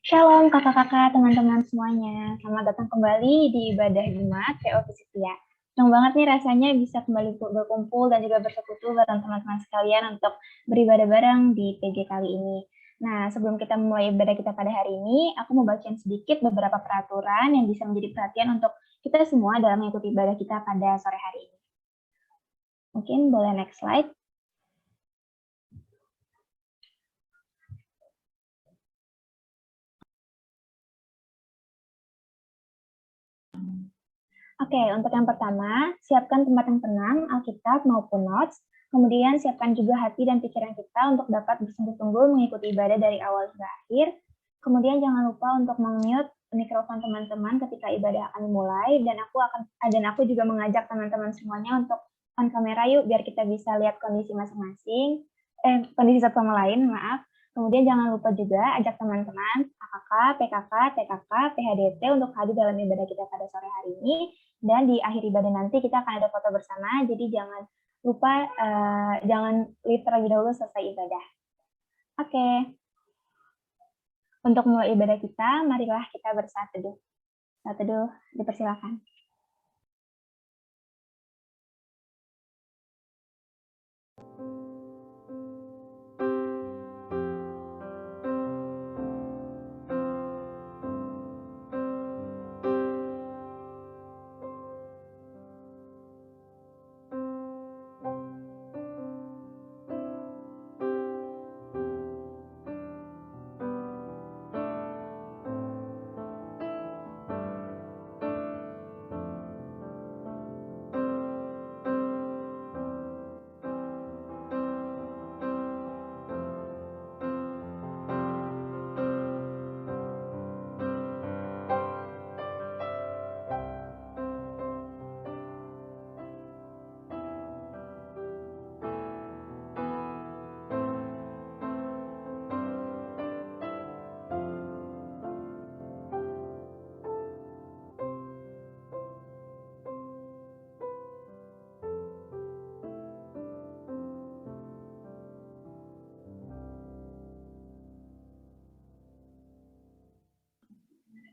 Shalom kakak-kakak, teman-teman semuanya. Selamat datang kembali di Ibadah Jumat PO Setia. Senang banget nih rasanya bisa kembali berkumpul dan juga bersekutu bareng teman-teman sekalian untuk beribadah bareng di PG kali ini. Nah, sebelum kita mulai ibadah kita pada hari ini, aku mau bacain sedikit beberapa peraturan yang bisa menjadi perhatian untuk kita semua dalam mengikuti ibadah kita pada sore hari ini. Mungkin boleh next slide. Oke, untuk yang pertama, siapkan tempat yang tenang, Alkitab maupun notes. Kemudian siapkan juga hati dan pikiran kita untuk dapat bersungguh-sungguh mengikuti ibadah dari awal hingga akhir. Kemudian jangan lupa untuk mute mikrofon teman-teman ketika ibadah akan dimulai, dan aku juga mengajak teman-teman semuanya untuk on kamera yuk biar kita bisa lihat kondisi masing-masing, kondisi satu sama lain, maaf. Kemudian jangan lupa juga ajak teman-teman AKK, PKK, TKK, PHDT untuk hadir dalam ibadah kita pada sore hari ini. Dan di akhir ibadah nanti kita akan ada foto bersama, jadi jangan lupa, jangan leave terlebih dahulu selesai ibadah. Oke. Untuk mulai ibadah kita, marilah kita bersaat teduh. Saat teduh, dipersilakan.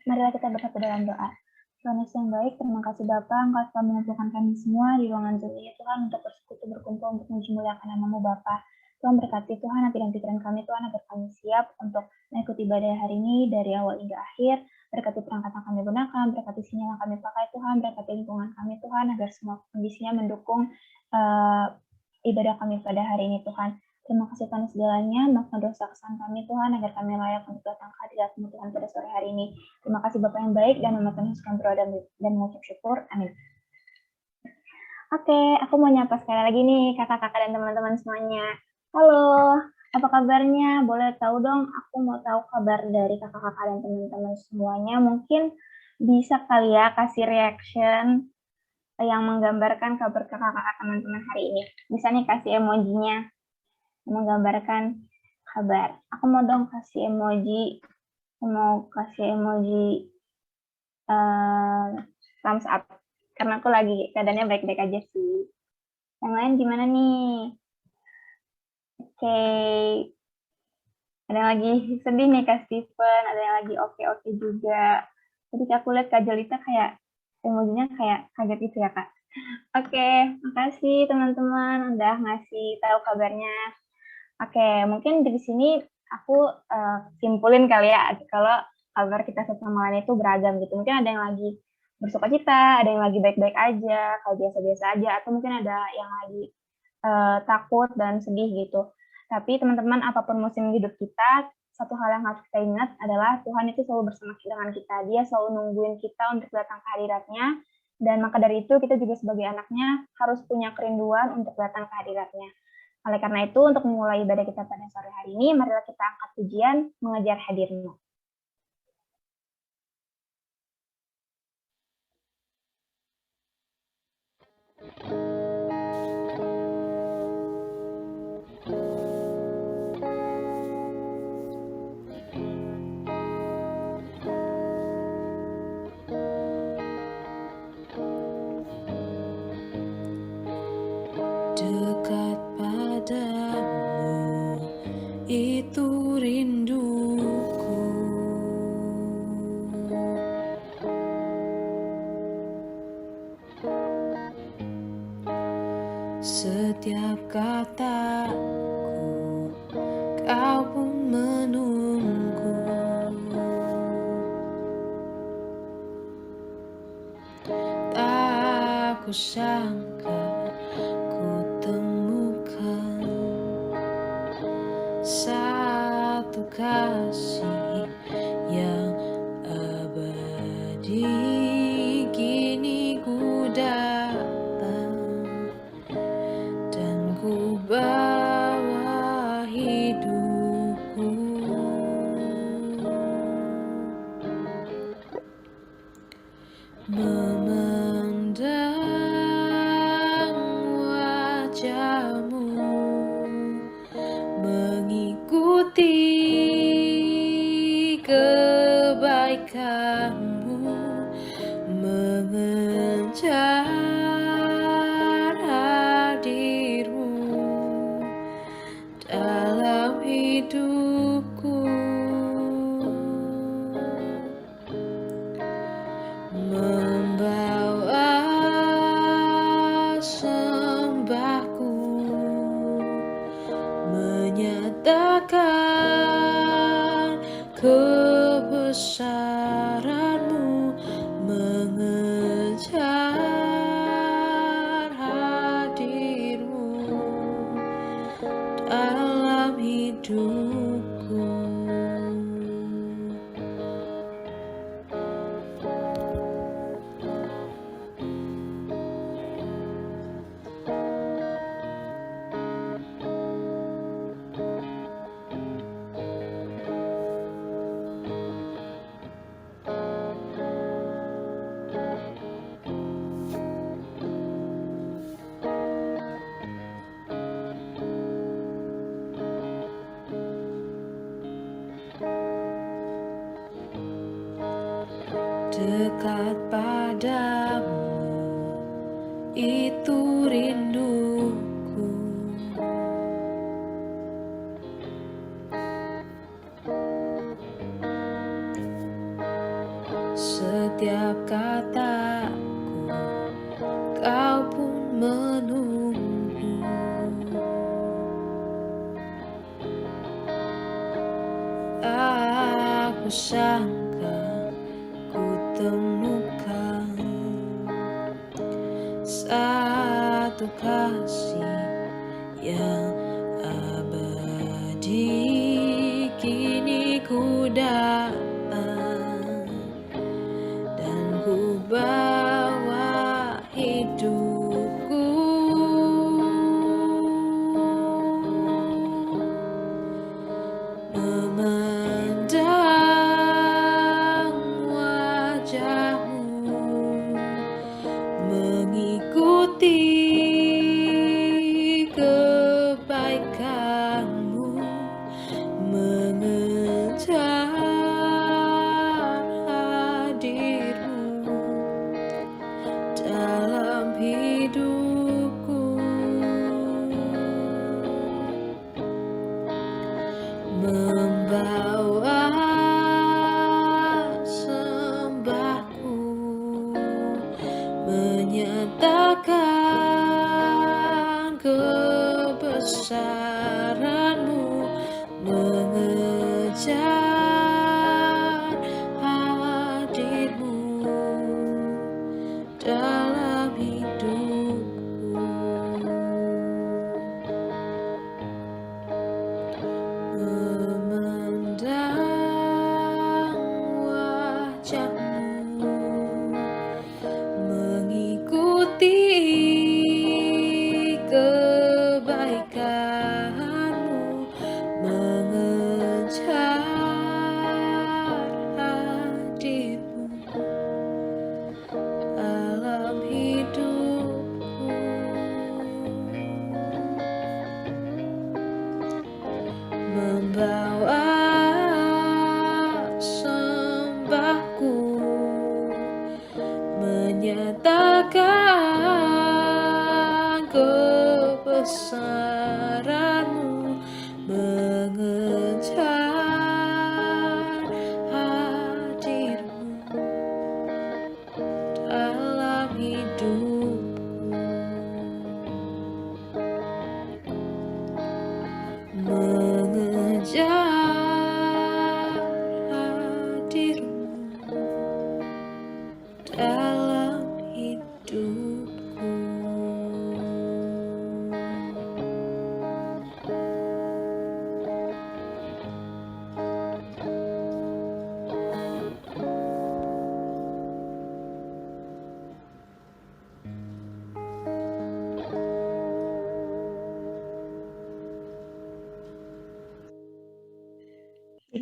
Marilah kita bersatu dalam doa. Tuhan Yesus yang baik, terima kasih Bapa, Engkau telah mengumpulkan kami semua di ruangan Zoom ini, Tuhan, untuk bersekutu berkumpul untuk memuliakan nama-Mu Bapa. Tuhan berkati Tuhan hati dan pikiran kami, Tuhan, agar kami siap untuk mengikuti ibadah hari ini dari awal hingga akhir. Berkati perangkat yang kami gunakan, berkati sinyal yang kami pakai, Tuhan, berkati lingkungan kami, Tuhan, agar semua kondisinya mendukung ibadah kami pada hari ini, Tuhan. Terima kasih Tuhan segalanya, maafkan dosa kesalahan kami Tuhan, agar kami layak untuk datang ke hadirat-Mu Tuhan pada sore hari ini. Terima kasih Bapak yang baik, dan nama Tuhan Yesus kami berdoa dan mengucap syukur. Amin. Oke, aku mau nyapa sekali lagi nih kakak-kakak dan teman-teman semuanya. Halo, apa kabarnya? Boleh tahu dong, aku mau tahu kabar dari kakak-kakak dan teman-teman semuanya. Mungkin bisa kali ya kasih reaction yang menggambarkan kabar kakak-kakak teman-teman hari ini. Bisa nih kasih emojinya menggambarkan kabar. Aku mau dong kasih emoji, thumbs up, karena aku lagi keadaannya baik-baik aja sih. Yang lain gimana nih? Oke. Ada yang lagi sedih nih Kak Steven, ada yang lagi oke-oke juga. Jadi aku lihat Kak Jolita kayak emojinya kayak kaget gitu ya Kak. Oke, makasih teman-teman udah ngasih tahu kabarnya. Oke, mungkin di sini aku simpulin kali ya, kalau kabar kita satu sama lain itu beragam gitu. Mungkin ada yang lagi bersukacita, ada yang lagi baik-baik aja, kalau biasa-biasa aja, atau mungkin ada yang lagi takut dan sedih gitu. Tapi teman-teman, apapun musim hidup kita, satu hal yang harus kita ingat adalah Tuhan itu selalu bersama dengan kita. Dia selalu nungguin kita untuk datang ke hadirat-Nya, dan maka dari itu kita juga sebagai anaknya harus punya kerinduan untuk datang ke hadirat-Nya. Oleh karena itu, untuk memulai ibadah kita pada sore hari ini, marilah kita angkat pujian mengejar hadir-Mu. Dekat padamu itu rinduku, Setiap kataku, kau pun menunggu. Tak kusangka ku temukan satu kasih yang abadi. Kini ku datang dan ku bawa hidupku. Memandang wajahmu, mengikuti kebaikanmu, mengejar hadirmu dalam hidupku. Membawa sembahku, menyatakan kebesaranmu, mengejar hadirmu dalam hidupku. Dekat padamu, itu rinduku. Setiap kataku, kau pun menunggu. Aku sangka ku temukan satu kasih yang abadi. Kini ku datang dan ku bawa hidupku. Memandang wajahmu, mengikuti kebaikanmu, mengejar hadirmu dalam hidupku. Membawa sembahku, menyatakan kebesaranmu, mengejar hadirmu dalam hidupku. Memandang wajahmu, mengikuti kebaikanmu, mengejar hadirmu dalam hidupku. Membawa sembahku, menyatakan kebesaranmu, mengejar hadirmu dalam hidupku.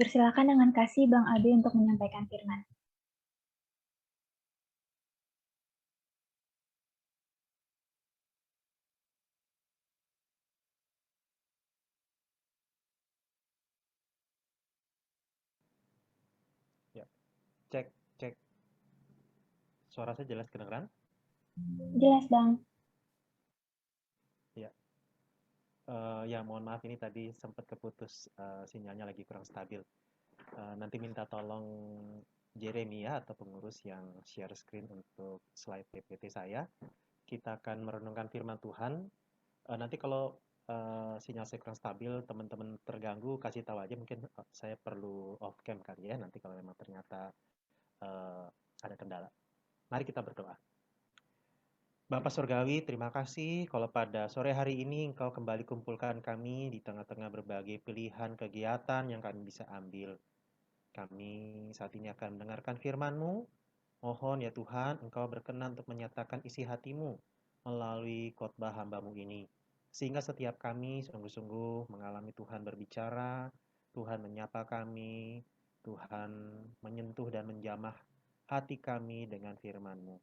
Dipersilakan dengan kasih Bang Abi untuk menyampaikan firman. Ya, cek, cek. Suara saya jelas kedengeran? Jelas Bang. Ya. Ya, mohon maaf ini tadi sempat keputus, sinyalnya lagi kurang stabil. Nanti minta tolong Jeremia atau pengurus yang share screen untuk slide PPT saya. Kita akan merenungkan firman Tuhan. Nanti kalau sinyal saya kurang stabil, teman-teman terganggu, kasih tahu aja. Mungkin saya perlu off cam kali ya, nanti kalau memang ternyata ada kendala. Mari kita berdoa. Bapak Surgawi, terima kasih kalau pada sore hari ini Engkau kembali kumpulkan kami di tengah-tengah berbagai pilihan kegiatan yang kami bisa ambil. Kami saat ini akan mendengarkan firman-Mu. Mohon ya Tuhan, Engkau berkenan untuk menyatakan isi hati-Mu melalui khotbah hamba-Mu ini. Sehingga setiap kami sungguh-sungguh mengalami Tuhan berbicara, Tuhan menyapa kami, Tuhan menyentuh dan menjamah hati kami dengan firman-Mu.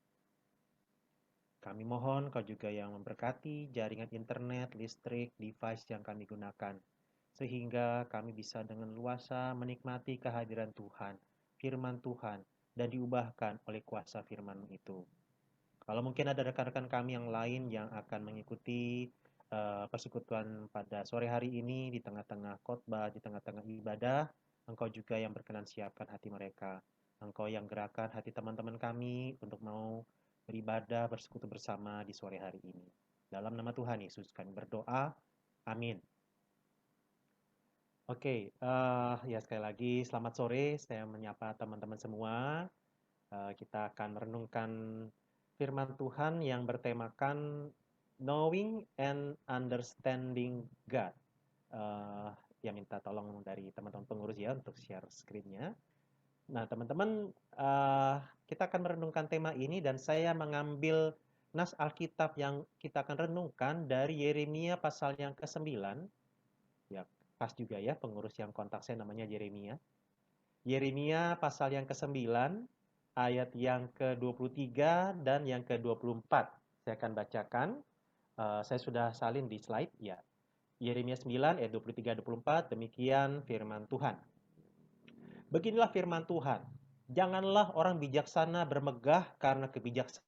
Kami mohon Kau juga yang memberkati jaringan internet, listrik, device yang kami gunakan. Sehingga kami bisa dengan luasa menikmati kehadiran Tuhan, firman Tuhan, dan diubahkan oleh kuasa firman itu. Kalau mungkin ada rekan-rekan kami yang lain yang akan mengikuti persekutuan pada sore hari ini di tengah-tengah khotbah, di tengah-tengah ibadah, Engkau juga yang berkenan siapkan hati mereka. Engkau yang gerakan hati teman-teman kami untuk mau beribadah, bersekutu bersama di sore hari ini. Dalam nama Tuhan Yesus kami berdoa. Amin. Oke, ya sekali lagi selamat sore. Saya menyapa teman-teman semua. Kita akan merenungkan firman Tuhan yang bertemakan Knowing and Understanding God. Ya minta tolong dari teman-teman pengurus ya untuk share screen-nya. Nah, teman-teman, kita akan merenungkan tema ini dan saya mengambil nas Alkitab yang kita akan renungkan dari Yeremia pasal yang ke-9. Ya, pas juga ya pengurus yang kontak saya namanya Yeremia. Yeremia pasal yang ke-9, ayat yang ke-23 dan yang ke-24. Saya akan bacakan. Saya sudah salin di slide ya. Yeremia 9 ayat 23-24, demikian firman Tuhan. Beginilah firman Tuhan. Janganlah orang bijaksana bermegah karena kebijaksanaan.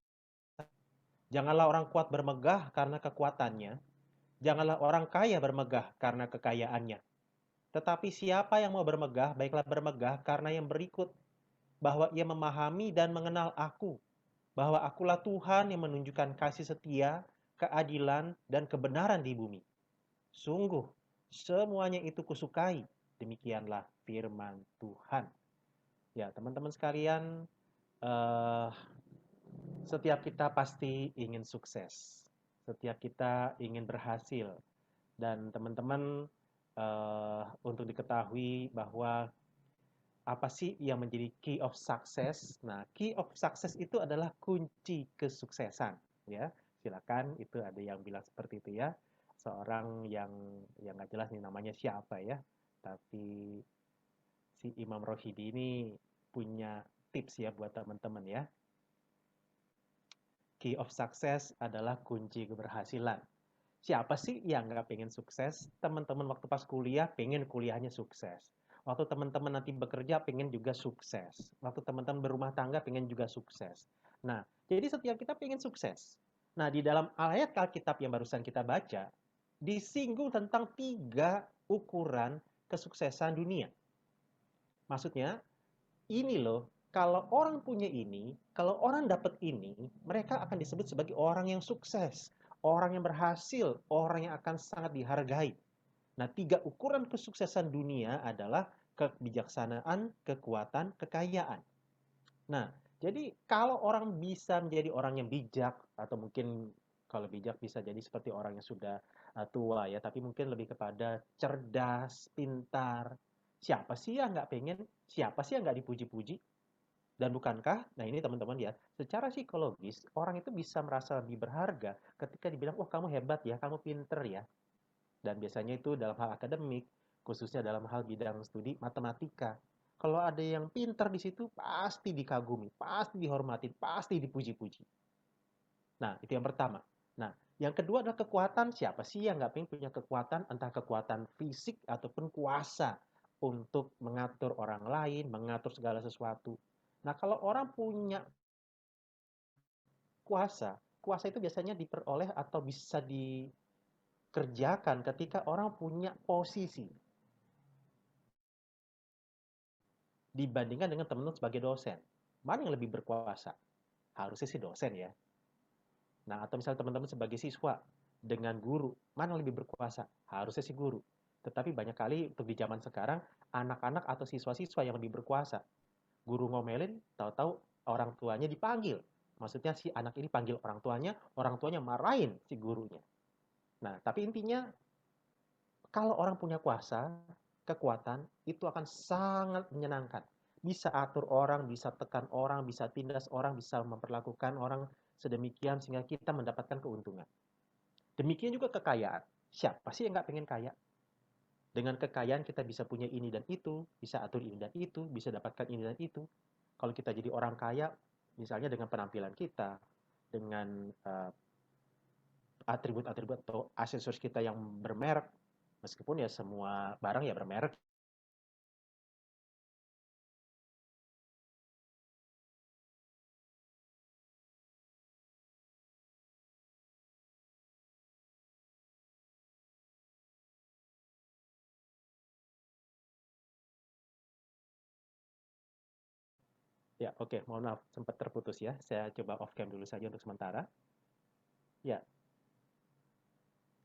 Janganlah orang kuat bermegah karena kekuatannya. Janganlah orang kaya bermegah karena kekayaannya. Tetapi siapa yang mau bermegah, baiklah bermegah karena yang berikut. Bahwa ia memahami dan mengenal aku. Bahwa akulah Tuhan yang menunjukkan kasih setia, keadilan, dan kebenaran di bumi. Sungguh, semuanya itu kusukai. Demikianlah firman Tuhan. Ya, teman-teman sekalian, setiap kita pasti ingin sukses. Setiap kita ingin berhasil. Dan teman-teman, untuk diketahui bahwa apa sih yang menjadi key of success? Nah, key of success itu adalah kunci kesuksesan. Ya, silakan. Itu ada yang bilang seperti itu ya. Seorang yang nggak jelas nih namanya siapa ya. Tapi si Imam Rohidi ini punya tips ya buat teman-teman ya. Key of success adalah kunci keberhasilan. Siapa sih yang nggak pengen sukses? Teman-teman waktu pas kuliah pengen kuliahnya sukses. Waktu teman-teman nanti bekerja pengen juga sukses. Waktu teman-teman berumah tangga pengen juga sukses. Nah, jadi setiap kita pengen sukses. Nah, di dalam ayat Alkitab yang barusan kita baca, disinggung tentang 3 ukuran kesuksesan dunia. Maksudnya, ini loh, kalau orang punya ini, kalau orang dapat ini, mereka akan disebut sebagai orang yang sukses, orang yang berhasil, orang yang akan sangat dihargai. Nah, 3 ukuran kesuksesan dunia adalah kebijaksanaan, kekuatan, kekayaan. Nah, jadi kalau orang bisa menjadi orang yang bijak, atau mungkin kalau bijak bisa jadi seperti orang yang sudah tua ya, tapi mungkin lebih kepada cerdas, pintar. Siapa sih yang nggak pengen? Siapa sih yang nggak dipuji-puji? Dan bukankah, nah ini teman-teman ya, secara psikologis, orang itu bisa merasa lebih berharga ketika dibilang, wah kamu hebat ya, kamu pinter ya. Dan biasanya itu dalam hal akademik, khususnya dalam hal bidang studi matematika. Kalau ada yang pintar di situ, pasti dikagumi, pasti dihormati, pasti dipuji-puji. Nah, itu yang pertama. Nah, yang kedua adalah kekuatan. Siapa sih yang nggak pengen punya kekuatan, entah kekuatan fisik ataupun kuasa untuk mengatur orang lain, mengatur segala sesuatu. Nah, kalau orang punya kuasa, kuasa itu biasanya diperoleh atau bisa dikerjakan ketika orang punya posisi dibandingkan dengan teman-teman sebagai dosen. Mana yang lebih berkuasa? Harusnya sih dosen ya. Nah, atau misalnya teman-teman sebagai siswa dengan guru, mana yang lebih berkuasa? Harusnya sih guru. Tetapi banyak kali untuk di zaman sekarang, anak-anak atau siswa-siswa yang lebih berkuasa. Guru ngomelin, tahu-tahu orang tuanya dipanggil. Maksudnya si anak ini panggil orang tuanya marahin si gurunya. Nah, tapi intinya kalau orang punya kuasa, kekuatan, itu akan sangat menyenangkan. Bisa atur orang, bisa tekan orang, bisa tindas orang, bisa memperlakukan orang sedemikian sehingga kita mendapatkan keuntungan. Demikian juga kekayaan. Siapa sih yang nggak pengen kaya? Dengan kekayaan kita bisa punya ini dan itu, bisa atur ini dan itu, bisa dapatkan ini dan itu. Kalau kita jadi orang kaya, misalnya dengan penampilan kita, dengan atribut-atribut atau aksesoris kita yang bermerek, meskipun ya semua barang ya bermerek. Ya, oke, mohon maaf, sempat terputus ya. Saya coba off cam dulu saja untuk sementara. Ya,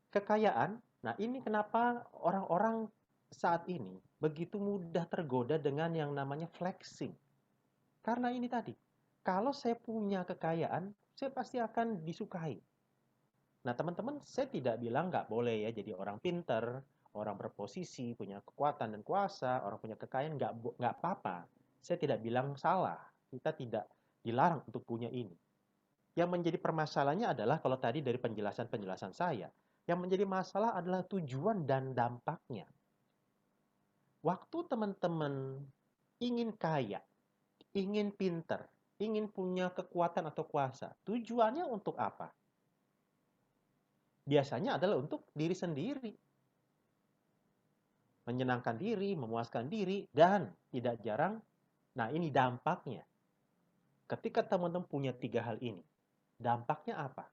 kekayaan. Nah, ini kenapa orang-orang saat ini begitu mudah tergoda dengan yang namanya flexing. Karena ini tadi, kalau saya punya kekayaan, saya pasti akan disukai. Nah, teman-teman, saya tidak bilang nggak boleh ya jadi orang pinter, orang berposisi, punya kekuatan dan kuasa, orang punya kekayaan, nggak apa-apa. Saya tidak bilang salah. Kita tidak dilarang untuk punya ini. Yang menjadi permasalahannya adalah kalau tadi dari penjelasan-penjelasan saya, yang menjadi masalah adalah tujuan dan dampaknya. Waktu teman-teman ingin kaya, ingin pinter, ingin punya kekuatan atau kuasa, tujuannya untuk apa? Biasanya adalah untuk diri sendiri. Menyenangkan diri, memuaskan diri, dan tidak jarang, nah ini dampaknya. Ketika teman-teman punya 3 hal ini, dampaknya apa?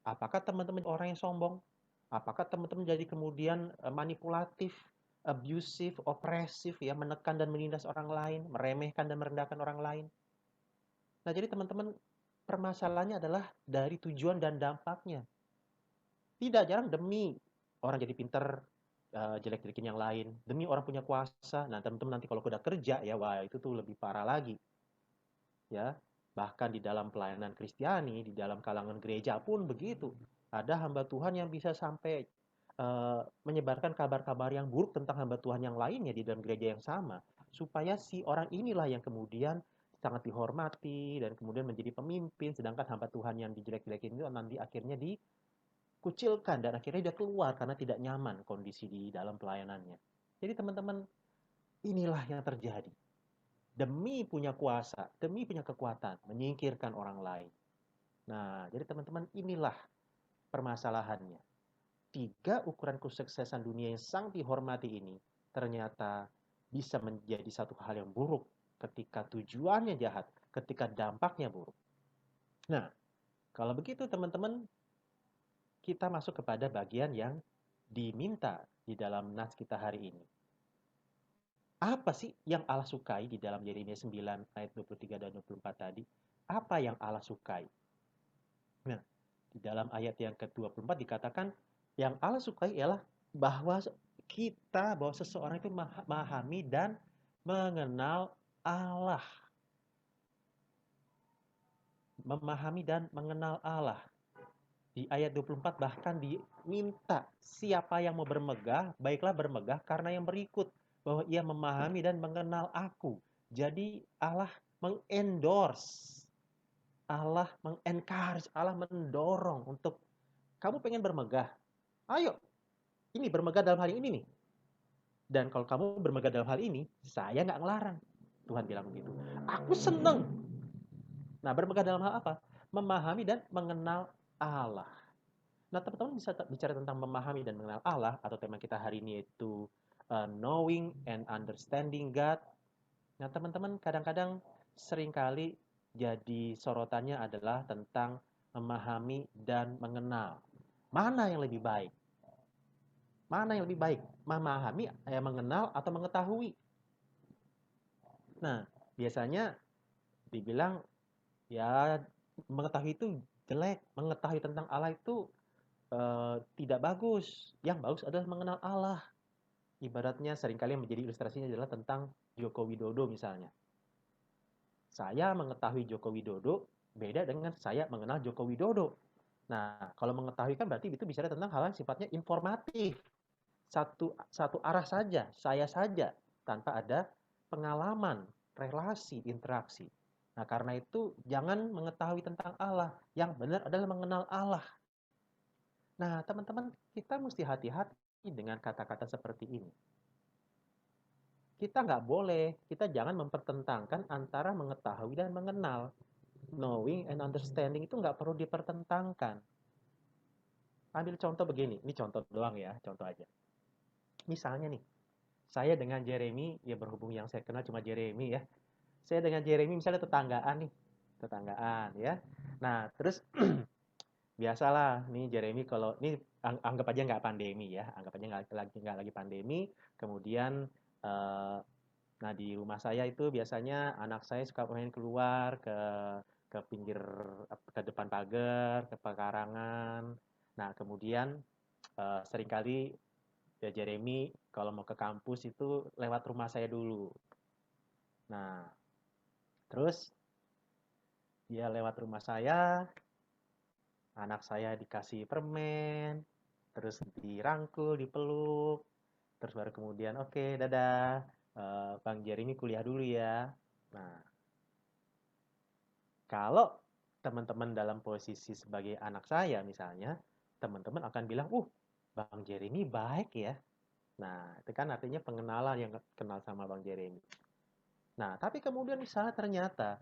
Apakah teman-teman orang yang sombong? Apakah teman-teman jadi kemudian manipulatif, abusive, opresif, ya, menekan dan menindas orang lain, meremehkan dan merendahkan orang lain? Nah, jadi teman-teman, permasalahannya adalah dari tujuan dan dampaknya. Tidak jarang demi orang jadi pinter, jelek-jelekin yang lain, demi orang punya kuasa. Nah, teman-teman nanti kalau udah kerja ya, wah itu tuh lebih parah lagi. Ya, bahkan di dalam pelayanan Kristiani, di dalam kalangan gereja pun begitu. Ada hamba Tuhan yang bisa sampai menyebarkan kabar-kabar yang buruk tentang hamba Tuhan yang lainnya di dalam gereja yang sama, supaya si orang inilah yang kemudian sangat dihormati dan kemudian menjadi pemimpin, sedangkan hamba Tuhan yang dijelek-jelekin itu nanti akhirnya dikucilkan dan akhirnya dia keluar karena tidak nyaman kondisi di dalam pelayanannya. Jadi teman-teman, inilah yang terjadi. Demi punya kuasa, demi punya kekuatan, menyingkirkan orang lain. Nah, jadi teman-teman, inilah permasalahannya. 3 ukuran kesuksesan dunia yang sangat dihormati ini ternyata bisa menjadi satu hal yang buruk ketika tujuannya jahat, ketika dampaknya buruk. Nah, kalau begitu teman-teman, kita masuk kepada bagian yang diminta di dalam nas kita hari ini. Apa sih yang Allah sukai di dalam Yeremia 9 ayat 23 dan 24 tadi? Apa yang Allah sukai? Nah, di dalam ayat yang ke-24 dikatakan, yang Allah sukai ialah bahwa bahwa seseorang itu memahami dan mengenal Allah. Memahami dan mengenal Allah. Di ayat 24 bahkan diminta siapa yang mau bermegah, baiklah bermegah karena yang berikut. Bahwa ia memahami dan mengenal aku. Jadi Allah mengendorse, Allah mengencourage, Allah mendorong untuk kamu pengen bermegah. Ayo, ini bermegah dalam hal ini nih. Dan kalau kamu bermegah dalam hal ini, saya nggak ngelarang. Tuhan bilang begitu. Aku seneng. Nah, bermegah dalam hal apa? Memahami dan mengenal Allah. Nah, teman-teman bisa bicara tentang memahami dan mengenal Allah, atau tema kita hari ini yaitu knowing and understanding God. Nah, teman-teman kadang-kadang seringkali jadi sorotannya adalah tentang memahami dan mengenal. Mana yang lebih baik? Mana yang lebih baik? Memahami, mengenal, atau mengetahui? Nah, biasanya dibilang, ya mengetahui itu jelek, mengetahui tentang Allah itu tidak bagus. Yang bagus adalah mengenal Allah. Ibaratnya seringkali yang menjadi ilustrasinya adalah tentang Joko Widodo misalnya. Saya mengetahui Joko Widodo beda dengan saya mengenal Joko Widodo. Nah, kalau mengetahui kan berarti itu bicara tentang hal yang sifatnya informatif. Satu arah saja, saya saja, tanpa ada pengalaman, relasi, interaksi. Nah, karena itu jangan mengetahui tentang Allah. Yang benar adalah mengenal Allah. Nah, teman-teman, kita mesti hati-hati dengan kata-kata seperti ini. Kita nggak boleh, kita jangan mempertentangkan antara mengetahui dan mengenal. Knowing and understanding itu nggak perlu dipertentangkan. Ambil contoh begini, ini contoh doang ya, contoh aja. Misalnya nih, saya dengan Jeremy, ya berhubung yang saya kenal cuma Jeremy ya. Saya dengan Jeremy misalnya tetanggaan nih, tetanggaan ya. Nah, terus biasalah nih Jeremy kalau ini anggap aja nggak pandemi ya, anggap aja nggak lagi pandemi. Kemudian nah di rumah saya itu biasanya anak saya suka main keluar ke pinggir, ke depan pagar, ke pekarangan. Nah kemudian seringkali ya Jeremy kalau mau ke kampus itu lewat rumah saya dulu. Nah terus dia lewat rumah saya, anak saya dikasih permen, terus dirangkul, dipeluk, terus baru kemudian oke, dadah, Bang Jeremy kuliah dulu ya. Nah, kalau teman-teman dalam posisi sebagai anak saya misalnya, teman-teman akan bilang, Bang Jeremy baik ya. Nah, itu kan artinya pengenalan yang kenal sama Bang Jeremy. Nah, tapi kemudian misalnya ternyata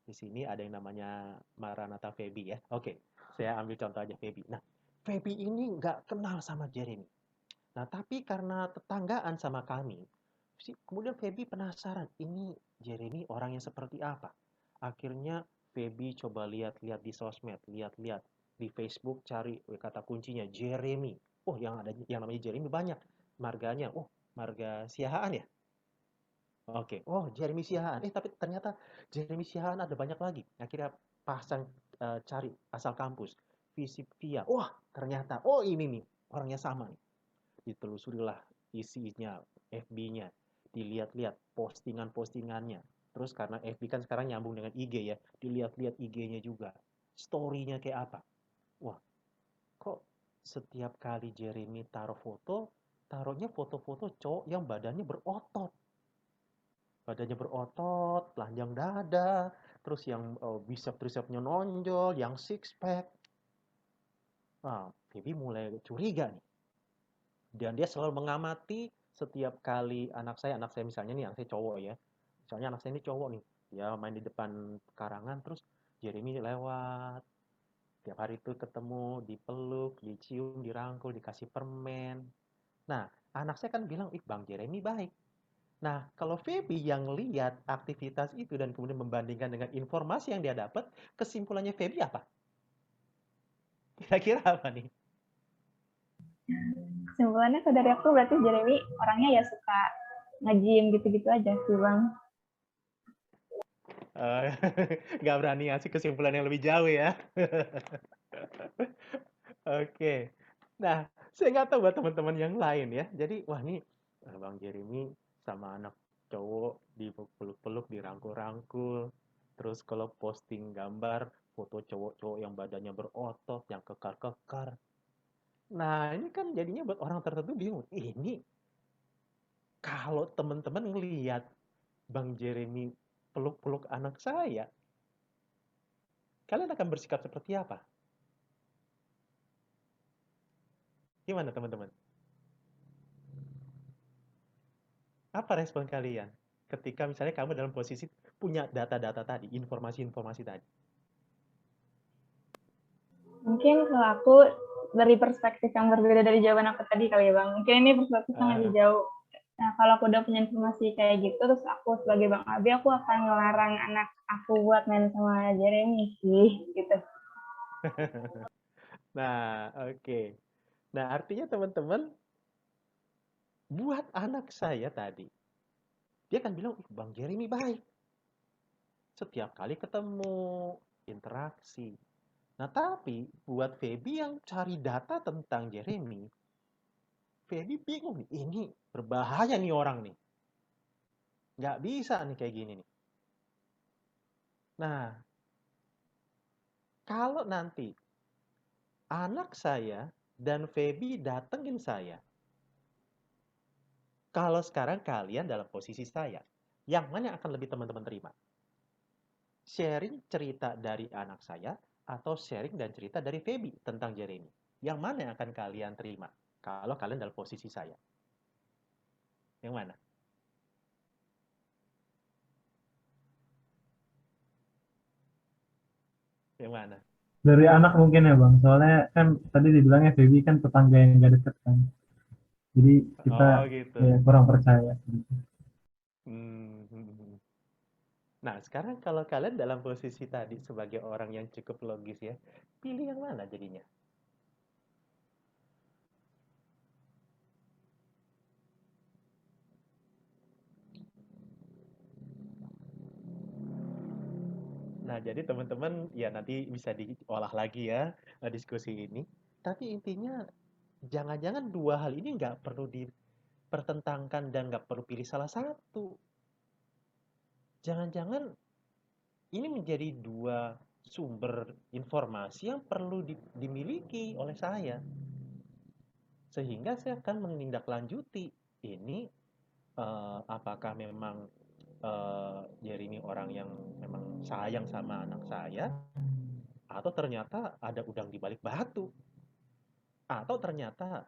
di sini ada yang namanya Maranatha Feby ya. Oke, saya ambil contoh aja Feby. Nah, Feby ini nggak kenal sama Jeremy. Nah, tapi karena tetanggaan sama kami, kemudian Feby penasaran, ini Jeremy orang yang seperti apa? Akhirnya Feby coba lihat-lihat di sosmed, lihat-lihat di Facebook, cari kata kuncinya Jeremy. Oh, yang ada yang namanya Jeremy banyak. Marganya, marga Siahaan ya? Oke, Jeremy Siahaan. Tapi ternyata Jeremy Siahaan ada banyak lagi. Akhirnya pasang cari asal kampus. Visip via. Wah, ternyata, ini nih orangnya sama nih. Ditelusurilah isinya, FB-nya, dilihat-lihat postingan-postingannya. Terus karena FB kan sekarang nyambung dengan IG ya, dilihat-lihat IG-nya juga. Story-nya kayak apa? Wah, kok setiap kali Jeremy taruh foto, taruhnya foto-foto cowok yang badannya berotot. Badannya berotot, telanjang dada, terus yang bicep-tricepnya nonjol, yang six pack. Nah, Baby mulai curiga nih. Dan dia selalu mengamati setiap kali anak saya misalnya nih, anak saya cowok ya. Misalnya anak saya ini cowok nih, dia main di depan karangan, terus Jeremy lewat. Tiap hari itu ketemu, dipeluk, dicium, dirangkul, dikasih permen. Nah, anak saya kan bilang, Bang Jeremy baik. Nah, kalau Feby yang lihat aktivitas itu dan kemudian membandingkan dengan informasi yang dia dapat, kesimpulannya Feby apa? Kira-kira apa nih? Kesimpulannya kalau dari aku berarti Jeremy orangnya ya suka nge-gym gitu-gitu aja sih Bang. Nggak berani ngasih kesimpulan yang lebih jauh ya. Oke. Nah, saya nggak tahu buat teman-teman yang lain ya. Jadi, wah nih Bang Jeremy sama anak cowok dipeluk-peluk, dirangkul-rangkul. Terus kalau posting gambar, foto cowok-cowok yang badannya berotot, yang kekar-kekar. Nah, ini kan jadinya buat orang tertentu bingung. Ini kalau teman-teman ngelihat Bang Jeremy peluk-peluk anak saya, kalian akan bersikap seperti apa? Gimana teman-teman? Apa respon kalian ketika misalnya kamu dalam posisi punya data-data tadi, informasi-informasi tadi? Mungkin kalau aku dari perspektif yang berbeda dari jawaban aku tadi kali ya Bang. Mungkin ini perspektif yang lebih Ah, jauh. Nah, kalau aku udah punya informasi kayak gitu, terus aku sebagai Bang Abi, aku akan ngelarang anak aku buat main sama Jeremy sih, gitu. Nah, oke. Nah, artinya teman-teman, buat anak saya tadi, dia kan bilang, Bang Jeremy baik. Setiap kali ketemu, interaksi. Nah, tapi buat Feby yang cari data tentang Jeremy, Feby bingung nih, ini berbahaya nih orang nih. Nggak bisa nih kayak gini nih. Nah, kalau nanti anak saya dan Feby datengin saya, kalau sekarang kalian dalam posisi saya, yang mana yang akan lebih teman-teman terima? Sharing cerita dari anak saya atau sharing dan cerita dari Feby tentang Jeremy? Yang mana yang akan kalian terima kalau kalian dalam posisi saya? Yang mana? Yang mana? Dari anak mungkin ya Bang, soalnya kan tadi dibilangnya Feby kan tetangga yang gak deket kan. Jadi kita Oh gitu. ya, kurang percaya. Hmm, hmm, hmm. Nah, sekarang kalau kalian dalam posisi tadi sebagai orang yang cukup logis ya, pilih yang mana jadinya? Nah, jadi teman-teman ya nanti bisa diolah lagi ya diskusi ini. Tapi intinya jangan-jangan dua hal ini nggak perlu dipertentangkan dan nggak perlu pilih salah satu. Jangan-jangan ini menjadi dua sumber informasi yang perlu dimiliki oleh saya. Sehingga saya akan menindaklanjuti ini apakah memang Jeremy orang yang memang sayang sama anak saya atau ternyata ada udang di balik batu atau ternyata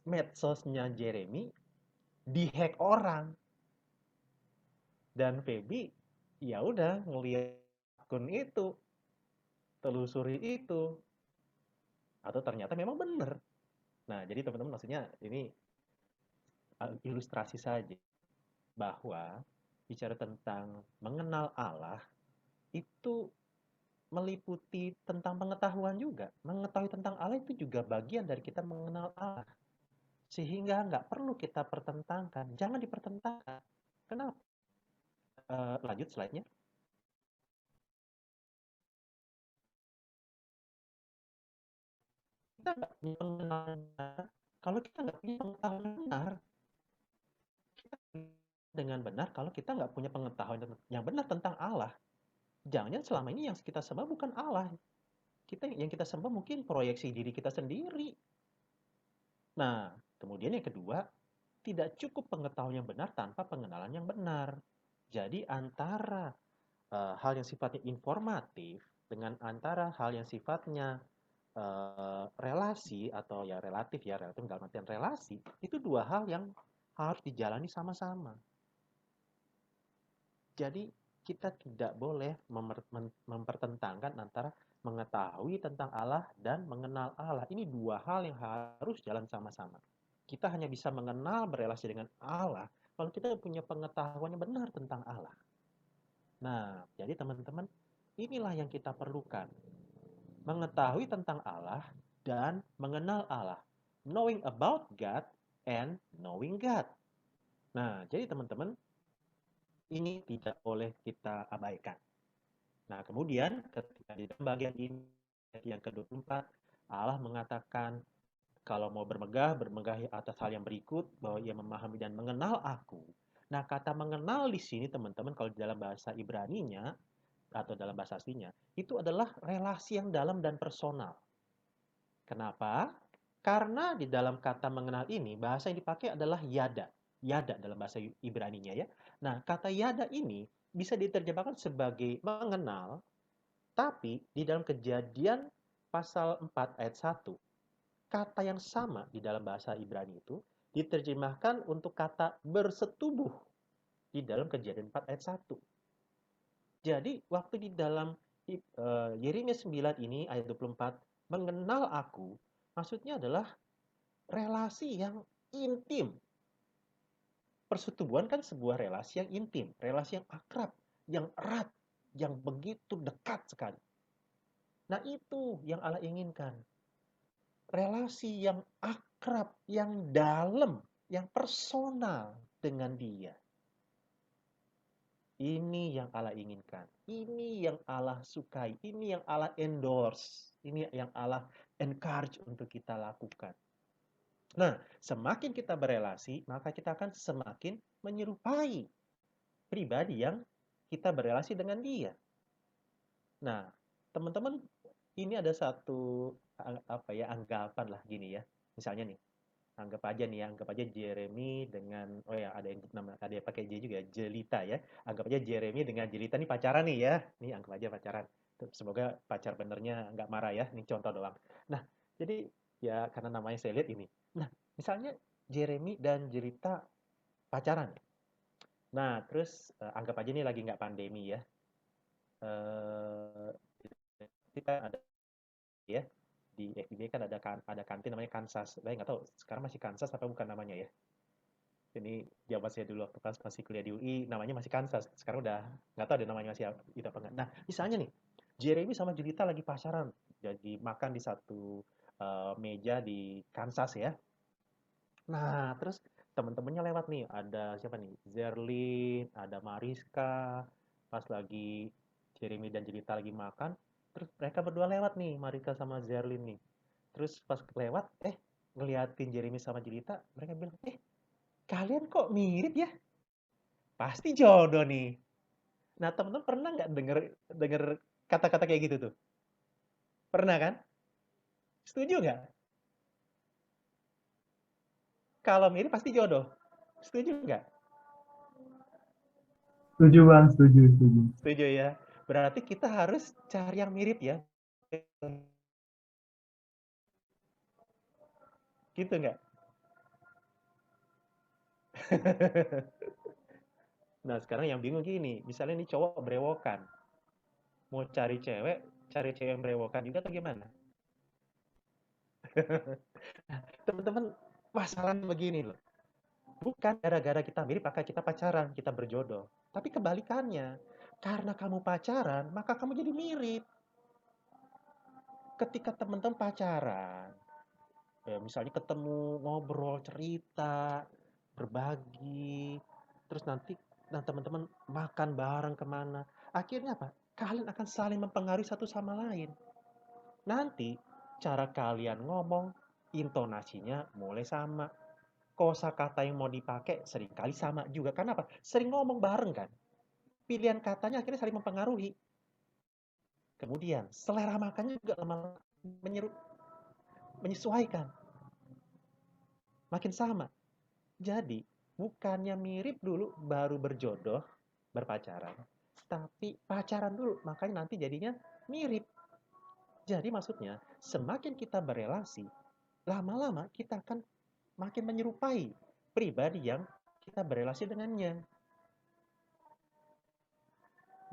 medsosnya Jeremy dihack orang dan Feby ya udah ngeliat akun itu, telusuri itu atau ternyata memang benar. Nah, jadi teman-teman maksudnya ini ilustrasi saja bahwa bicara tentang mengenal Allah itu meliputi tentang pengetahuan juga. Mengetahui tentang Allah itu juga bagian dari kita mengenal Allah. Sehingga nggak perlu kita pertentangkan. Jangan dipertentangkan. Kenapa? Lanjut slide-nya. Kita nggak punya pengenalan benar kalau kita nggak punya pengetahuan yang benar. Kita dengan benar kalau kita nggak punya pengetahuan yang benar tentang Allah. Jangan-jangan selama ini yang kita sembah bukan Allah. Yang kita sembah mungkin proyeksi diri kita sendiri. Nah, kemudian yang kedua, tidak cukup pengetahuan yang benar tanpa pengenalan yang benar. Jadi antara hal yang sifatnya informatif dengan antara hal yang sifatnya relasi atau ya relatif dalam artian relasi, itu dua hal yang harus dijalani sama-sama. Jadi kita tidak boleh mempertentangkan antara mengetahui tentang Allah dan mengenal Allah. Ini dua hal yang harus jalan sama-sama. Kita hanya bisa mengenal berelasi dengan Allah kalau kita punya pengetahuan yang benar tentang Allah. Nah, jadi teman-teman, inilah yang kita perlukan. Mengetahui tentang Allah dan mengenal Allah. Knowing about God and knowing God. Nah, jadi teman-teman, ini tidak boleh kita abaikan. Nah, kemudian ketika di dalam bagian ini, yang ke-24, Allah mengatakan, kalau mau bermegah atas hal yang berikut, bahwa ia memahami dan mengenal aku. Nah, kata mengenal di sini, teman-teman, kalau di dalam bahasa Ibrani-nya, atau dalam bahasa aslinya, itu adalah relasi yang dalam dan personal. Kenapa? Karena di dalam kata mengenal ini, bahasa yang dipakai adalah yada. Yada dalam bahasa Ibrani-nya ya. Nah, kata yada ini bisa diterjemahkan sebagai mengenal, tapi di dalam Kejadian pasal 4 ayat 1, kata yang sama di dalam bahasa Ibrani itu diterjemahkan untuk kata bersetubuh di dalam Kejadian 4 ayat 1. Jadi waktu di dalam Yeremia 9 ini ayat 24, mengenal aku, maksudnya adalah relasi yang intim. Persetubuhan kan sebuah relasi yang intim, relasi yang akrab, yang erat, yang begitu dekat sekali. Nah, itu yang Allah inginkan. Relasi yang akrab, yang dalam, yang personal dengan Dia. Ini yang Allah inginkan. Ini yang Allah sukai. Ini yang Allah endorse. Ini yang Allah encourage untuk kita lakukan. Nah, semakin kita berelasi, maka kita akan semakin menyerupai pribadi yang kita berelasi dengan Dia. Nah, teman-teman, ini ada satu anggapan lah gini ya. Misalnya nih, anggap aja Jeremy dengan ada yang pakai J juga, Jelita ya. Anggap aja Jeremy dengan Jelita nih pacaran nih ya. Nih anggap aja pacaran. Semoga pacar benernya nggak marah ya. Ini contoh doang. Nah, jadi ya karena namanya saya lihat ini. Nah, misalnya Jeremy dan Jelita pacaran. Nah, terus anggap aja nih lagi nggak pandemi ya. Kita ada ya di FIB kan ada kantin namanya Kansas. Saya nggak tahu sekarang masih Kansas apa bukan namanya ya. Ini zaman saya dulu waktu pas masih kuliah di UI namanya masih Kansas. Sekarang udah nggak tahu deh namanya masih itu apa enggak. Nah, misalnya nih Jeremy sama Julita lagi pacaran, jadi makan di satu meja di Kansas ya. Nah, terus teman-temannya lewat nih, ada siapa nih? Zerlin, ada Mariska. Pas lagi Jeremy dan Julita lagi makan, terus mereka berdua lewat nih, Mariska sama Zerlin nih. Terus pas lewat, ngeliatin Jeremy sama Julita, mereka bilang, kalian kok mirip ya? Pasti jodoh nih. Nah, teman-teman pernah nggak denger kata-kata kayak gitu tuh? Pernah kan? Setuju nggak? Kalau mirip pasti jodoh. Setuju nggak? Setuju Bang, setuju. Setuju ya. Berarti kita harus cari yang mirip ya. Gitu nggak? Nah, sekarang yang bingung gini. Misalnya nih cowok berewokan. Mau cari cewek yang berewokan juga atau gimana? Teman-teman, masalahnya begini loh. Bukan gara-gara kita mirip maka kita pacaran, kita berjodoh. Tapi kebalikannya. Karena kamu pacaran, maka kamu jadi mirip. Ketika teman-teman pacaran, misalnya ketemu, ngobrol, cerita, berbagi, terus nanti teman-teman makan bareng kemana. Akhirnya apa? Kalian akan saling mempengaruhi satu sama lain. Nanti cara kalian ngomong, intonasinya mulai sama. Kosakata yang mau dipakai seringkali sama juga. Karena apa? Sering ngomong bareng kan. Pilihan katanya akhirnya saling mempengaruhi. Kemudian selera makannya juga lama menyesuaikan. Makin sama. Jadi bukannya mirip dulu baru berjodoh, berpacaran. Tapi pacaran dulu, makanya nanti jadinya mirip. Jadi maksudnya semakin kita berelasi, lama-lama kita akan makin menyerupai pribadi yang kita berelasi dengannya.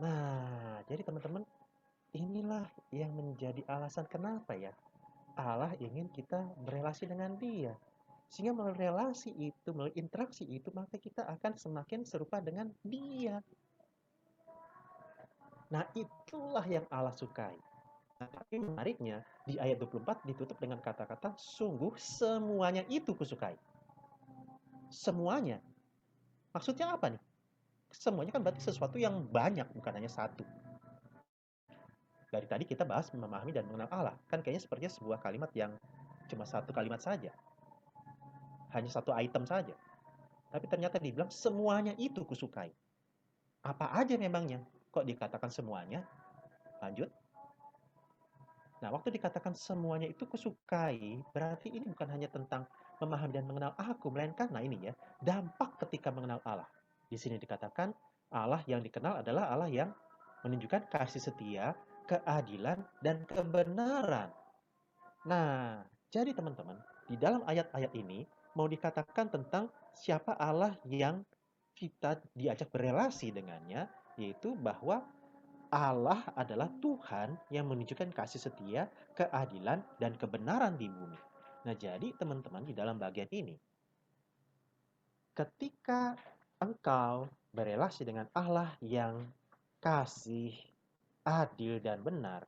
Nah, jadi teman-teman, inilah yang menjadi alasan kenapa ya Allah ingin kita berelasi dengan Dia. Sehingga melalui relasi itu, melalui interaksi itu, maka kita akan semakin serupa dengan Dia. Nah, itulah yang Allah sukai. Nah, tapi menariknya, di ayat 24 ditutup dengan kata-kata, sungguh semuanya itu kusukai. Semuanya. Maksudnya apa nih? Semuanya kan berarti sesuatu yang banyak, bukan hanya satu. Dari tadi kita bahas memahami dan mengenal Allah. Kan kayaknya sepertinya sebuah kalimat yang cuma satu kalimat saja. Hanya satu item saja. Tapi ternyata dibilang semuanya itu kusukai. Apa aja memangnya? Kok dikatakan semuanya? Lanjut. Nah, waktu dikatakan semuanya itu kusukai, berarti ini bukan hanya tentang memahami dan mengenal aku, melainkan, nah ini ya, dampak ketika mengenal Allah. Di sini dikatakan Allah yang dikenal adalah Allah yang menunjukkan kasih setia, keadilan, dan kebenaran. Nah, jadi teman-teman, di dalam ayat-ayat ini, mau dikatakan tentang siapa Allah yang kita diajak berelasi dengannya, yaitu bahwa Allah adalah Tuhan yang menunjukkan kasih setia, keadilan, dan kebenaran di bumi. Nah, jadi teman-teman di dalam bagian ini, ketika engkau berelasi dengan Allah yang kasih, adil, dan benar,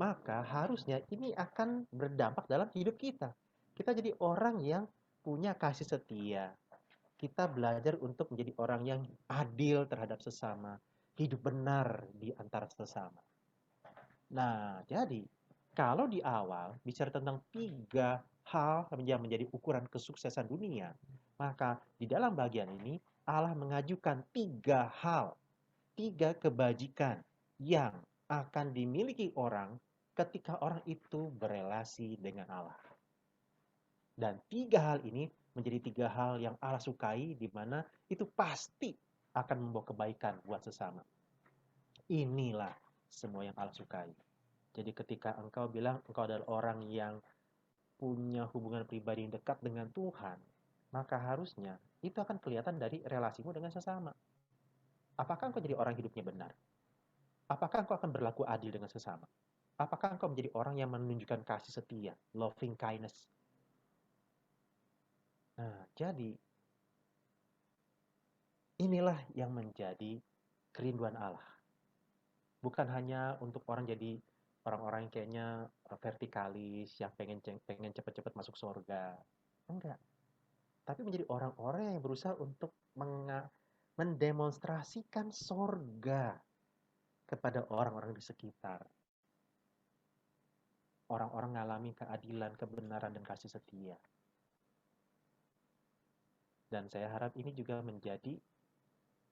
maka harusnya ini akan berdampak dalam hidup kita. Kita jadi orang yang punya kasih setia. Kita belajar untuk menjadi orang yang adil terhadap sesama, hidup benar di antara sesama. Nah, jadi kalau di awal bicara tentang 3 hal yang menjadi ukuran kesuksesan dunia, maka di dalam bagian ini Allah mengajukan 3 hal, 3 kebajikan yang akan dimiliki orang ketika orang itu berelasi dengan Allah. Dan 3 hal ini menjadi 3 hal yang Allah sukai, di mana itu pasti akan membawa kebaikan buat sesama. Inilah semua yang Allah sukai. Jadi ketika engkau bilang engkau adalah orang yang punya hubungan pribadi yang dekat dengan Tuhan, maka harusnya itu akan kelihatan dari relasimu dengan sesama. Apakah engkau jadi orang hidupnya benar? Apakah engkau akan berlaku adil dengan sesama? Apakah engkau menjadi orang yang menunjukkan kasih setia, loving kindness? Nah, jadi inilah yang menjadi kerinduan Allah. Bukan hanya untuk orang-orang yang kayaknya vertikalis, yang pengen cepat-cepat masuk surga. Enggak. Tapi menjadi orang-orang yang berusaha untuk mendemonstrasikan surga kepada orang-orang di sekitar. Orang-orang mengalami keadilan, kebenaran, dan kasih setia. Dan saya harap ini juga menjadi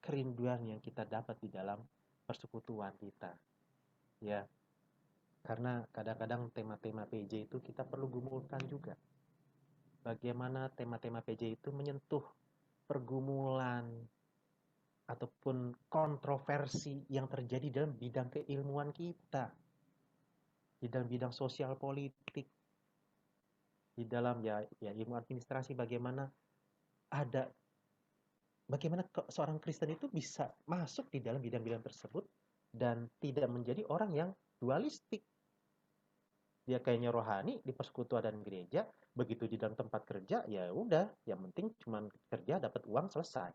kerinduan yang kita dapat di dalam persekutuan kita. Ya, karena kadang-kadang tema-tema PJ itu kita perlu gumulkan juga. Bagaimana tema-tema PJ itu menyentuh pergumulan ataupun kontroversi yang terjadi dalam bidang keilmuan kita, di dalam bidang sosial politik, di dalam ya ilmu administrasi, bagaimana seorang Kristen itu bisa masuk di dalam bidang-bidang tersebut dan tidak menjadi orang yang dualistik. Dia kayaknya rohani di persekutuan dan gereja, begitu di dalam tempat kerja ya udah, yang penting cuma kerja dapat uang selesai.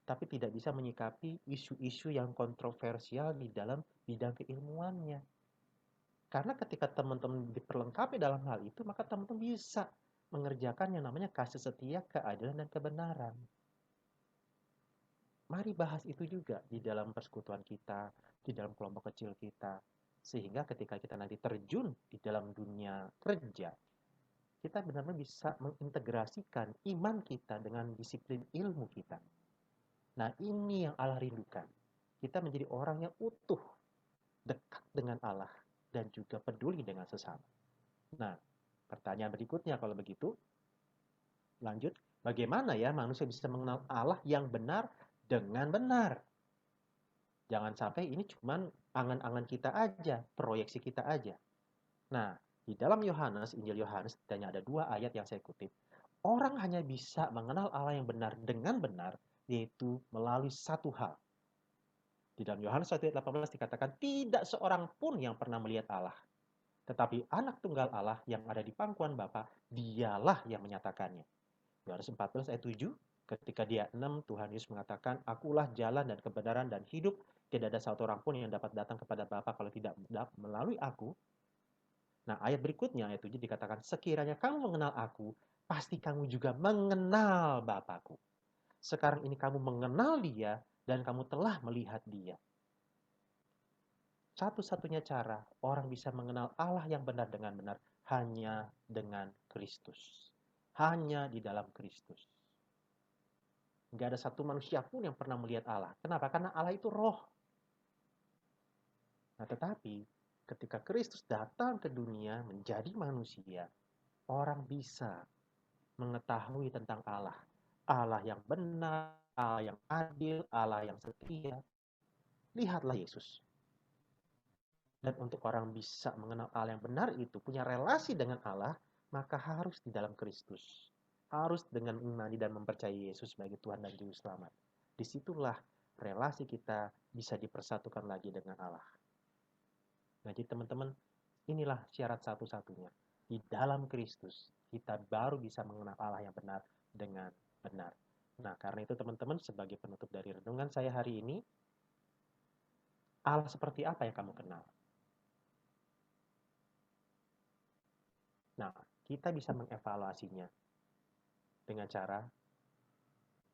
Tapi tidak bisa menyikapi isu-isu yang kontroversial di dalam bidang keilmuannya. Karena ketika teman-teman diperlengkapi dalam hal itu, maka teman-teman bisa mengerjakan yang namanya kasih setia, keadilan, dan kebenaran. Mari bahas itu juga di dalam persekutuan kita, di dalam kelompok kecil kita. Sehingga ketika kita nanti terjun di dalam dunia kerja, kita benar-benar bisa mengintegrasikan iman kita dengan disiplin ilmu kita. Nah, ini yang Allah rindukan. Kita menjadi orang yang utuh, dekat dengan Allah, dan juga peduli dengan sesama. Nah, pertanyaan berikutnya kalau begitu, lanjut, bagaimana ya manusia bisa mengenal Allah yang benar dengan benar? Jangan sampai ini cuma angan-angan kita aja, proyeksi kita aja. Nah, di dalam Injil Yohanes, setidaknya ada 2 ayat yang saya kutip. Orang hanya bisa mengenal Allah yang benar dengan benar, yaitu melalui satu hal. Di dalam Yohanes 1 ayat 18 dikatakan, tidak seorang pun yang pernah melihat Allah. Tetapi anak tunggal Allah yang ada di pangkuan Bapa, dialah yang menyatakannya. Yohanes 14 ayat 7, ketika di ayat 6, Tuhan Yesus mengatakan, akulah jalan dan kebenaran dan hidup, tidak ada satu orang pun yang dapat datang kepada Bapa kalau tidak melalui aku. Nah, ayat berikutnya, ayat 7 dikatakan, sekiranya kamu mengenal aku, pasti kamu juga mengenal Bapakku. Sekarang ini kamu mengenal dia, dan kamu telah melihat dia. Satu-satunya cara orang bisa mengenal Allah yang benar dengan benar, hanya dengan Kristus. Hanya di dalam Kristus. Nggak ada satu manusia pun yang pernah melihat Allah. Kenapa? Karena Allah itu roh. Nah, tetapi ketika Kristus datang ke dunia menjadi manusia, orang bisa mengetahui tentang Allah. Allah yang benar, Allah yang adil, Allah yang setia. Lihatlah Yesus. Dan untuk orang bisa mengenal Allah yang benar itu, punya relasi dengan Allah, maka harus di dalam Kristus. Harus dengan mengimani dan mempercayai Yesus sebagai Tuhan dan Juru Selamat. Disitulah relasi kita bisa dipersatukan lagi dengan Allah. Nah, jadi teman-teman, inilah syarat satu-satunya. Di dalam Kristus, kita baru bisa mengenal Allah yang benar dengan benar. Nah, karena itu teman-teman, sebagai penutup dari renungan saya hari ini, Allah seperti apa yang kamu kenal? Nah, kita bisa mengevaluasinya dengan cara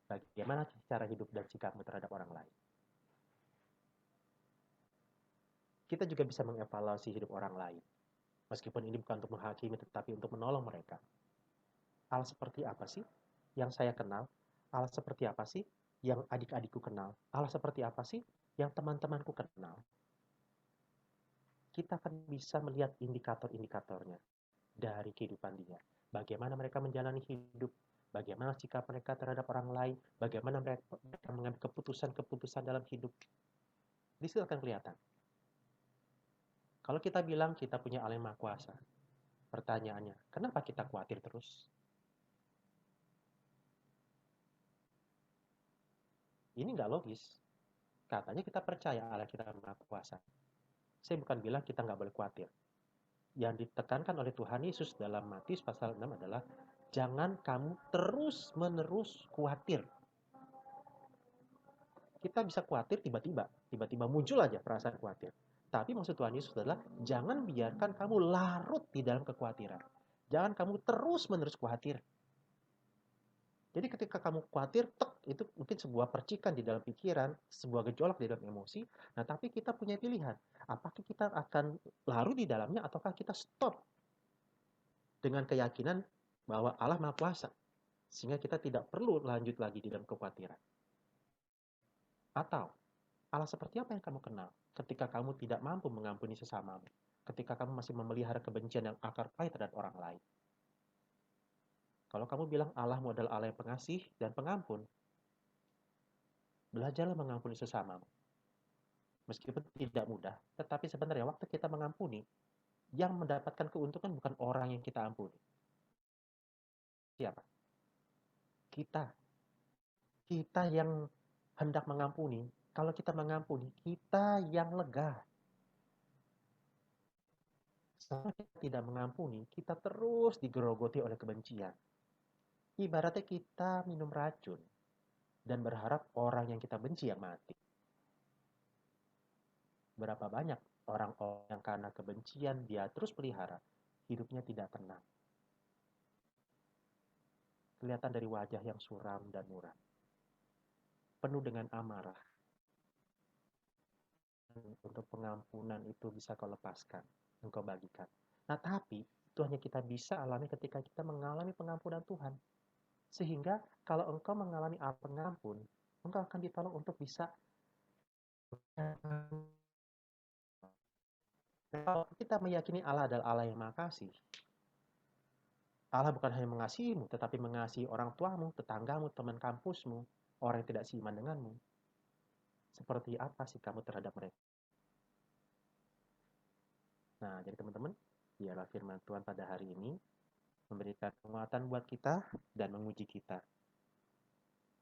bagaimana cara hidup dan sikapmu terhadap orang lain. Kita juga bisa mengevaluasi hidup orang lain. Meskipun ini bukan untuk menghakimi, tetapi untuk menolong mereka. Allah seperti apa sih yang saya kenal? Allah seperti apa sih yang adik-adikku kenal? Allah seperti apa sih yang teman-temanku kenal? Kita akan bisa melihat indikator-indikatornya dari kehidupan dia. Bagaimana mereka menjalani hidup, bagaimana sikap mereka terhadap orang lain, bagaimana mereka mengambil keputusan-keputusan dalam hidup. Di situ akan kelihatan. Kalau kita bilang kita punya Allah yang Maha Kuasa, pertanyaannya, kenapa kita khawatir terus? Ini nggak logis. Katanya kita percaya Allah kita Maha Kuasa. Saya bukan bilang kita nggak boleh khawatir. Yang ditekankan oleh Tuhan Yesus dalam Matius pasal 6 adalah jangan kamu terus-menerus khawatir. Kita bisa khawatir tiba-tiba muncul aja perasaan khawatir. Tapi maksud Tuhan Yesus adalah jangan biarkan kamu larut di dalam kekhawatiran. Jangan kamu terus-menerus khawatir. Jadi ketika kamu khawatir, itu mungkin sebuah percikan di dalam pikiran, sebuah gejolak di dalam emosi. Nah, tapi kita punya pilihan. Apakah kita akan larut di dalamnya ataukah kita stop dengan keyakinan bahwa Allah Maha Kuasa. Sehingga kita tidak perlu lanjut lagi di dalam kekhawatiran. Atau Allah seperti apa yang kamu kenal ketika kamu tidak mampu mengampuni sesamamu? Ketika kamu masih memelihara kebencian yang akar pahit terhadap orang lain? Kalau kamu bilang Allahmu adalah Allah yang pengasih dan pengampun, belajarlah mengampuni sesamamu. Meskipun tidak mudah, tetapi sebenarnya waktu kita mengampuni, yang mendapatkan keuntungan bukan orang yang kita ampuni. Siapa? Kita. Kita yang hendak mengampuni. Kalau kita mengampuni, kita yang lega. Selama kita tidak mengampuni, kita terus digerogoti oleh kebencian. Ibaratnya kita minum racun dan berharap orang yang kita benci yang mati. Berapa banyak orang-orang yang karena kebencian dia terus pelihara, hidupnya tidak tenang. Kelihatan dari wajah yang suram dan muram. Penuh dengan amarah. Untuk pengampunan itu bisa kau lepaskan, engkau bagikan. Nah, tapi itu hanya kita bisa alami ketika kita mengalami pengampunan Tuhan. Sehingga kalau engkau mengalami pengampun, engkau akan ditolong untuk bisa. Kalau kita meyakini Allah adalah Allah yang Maha Kasih, Allah bukan hanya mengasihimu, tetapi mengasihi orang tuamu, tetanggamu, teman kampusmu, orang yang tidak seiman denganmu. Seperti apa sih kamu terhadap mereka? Nah, jadi teman-teman, biarlah firman Tuhan pada hari ini memberikan penguatan buat kita dan menguji kita.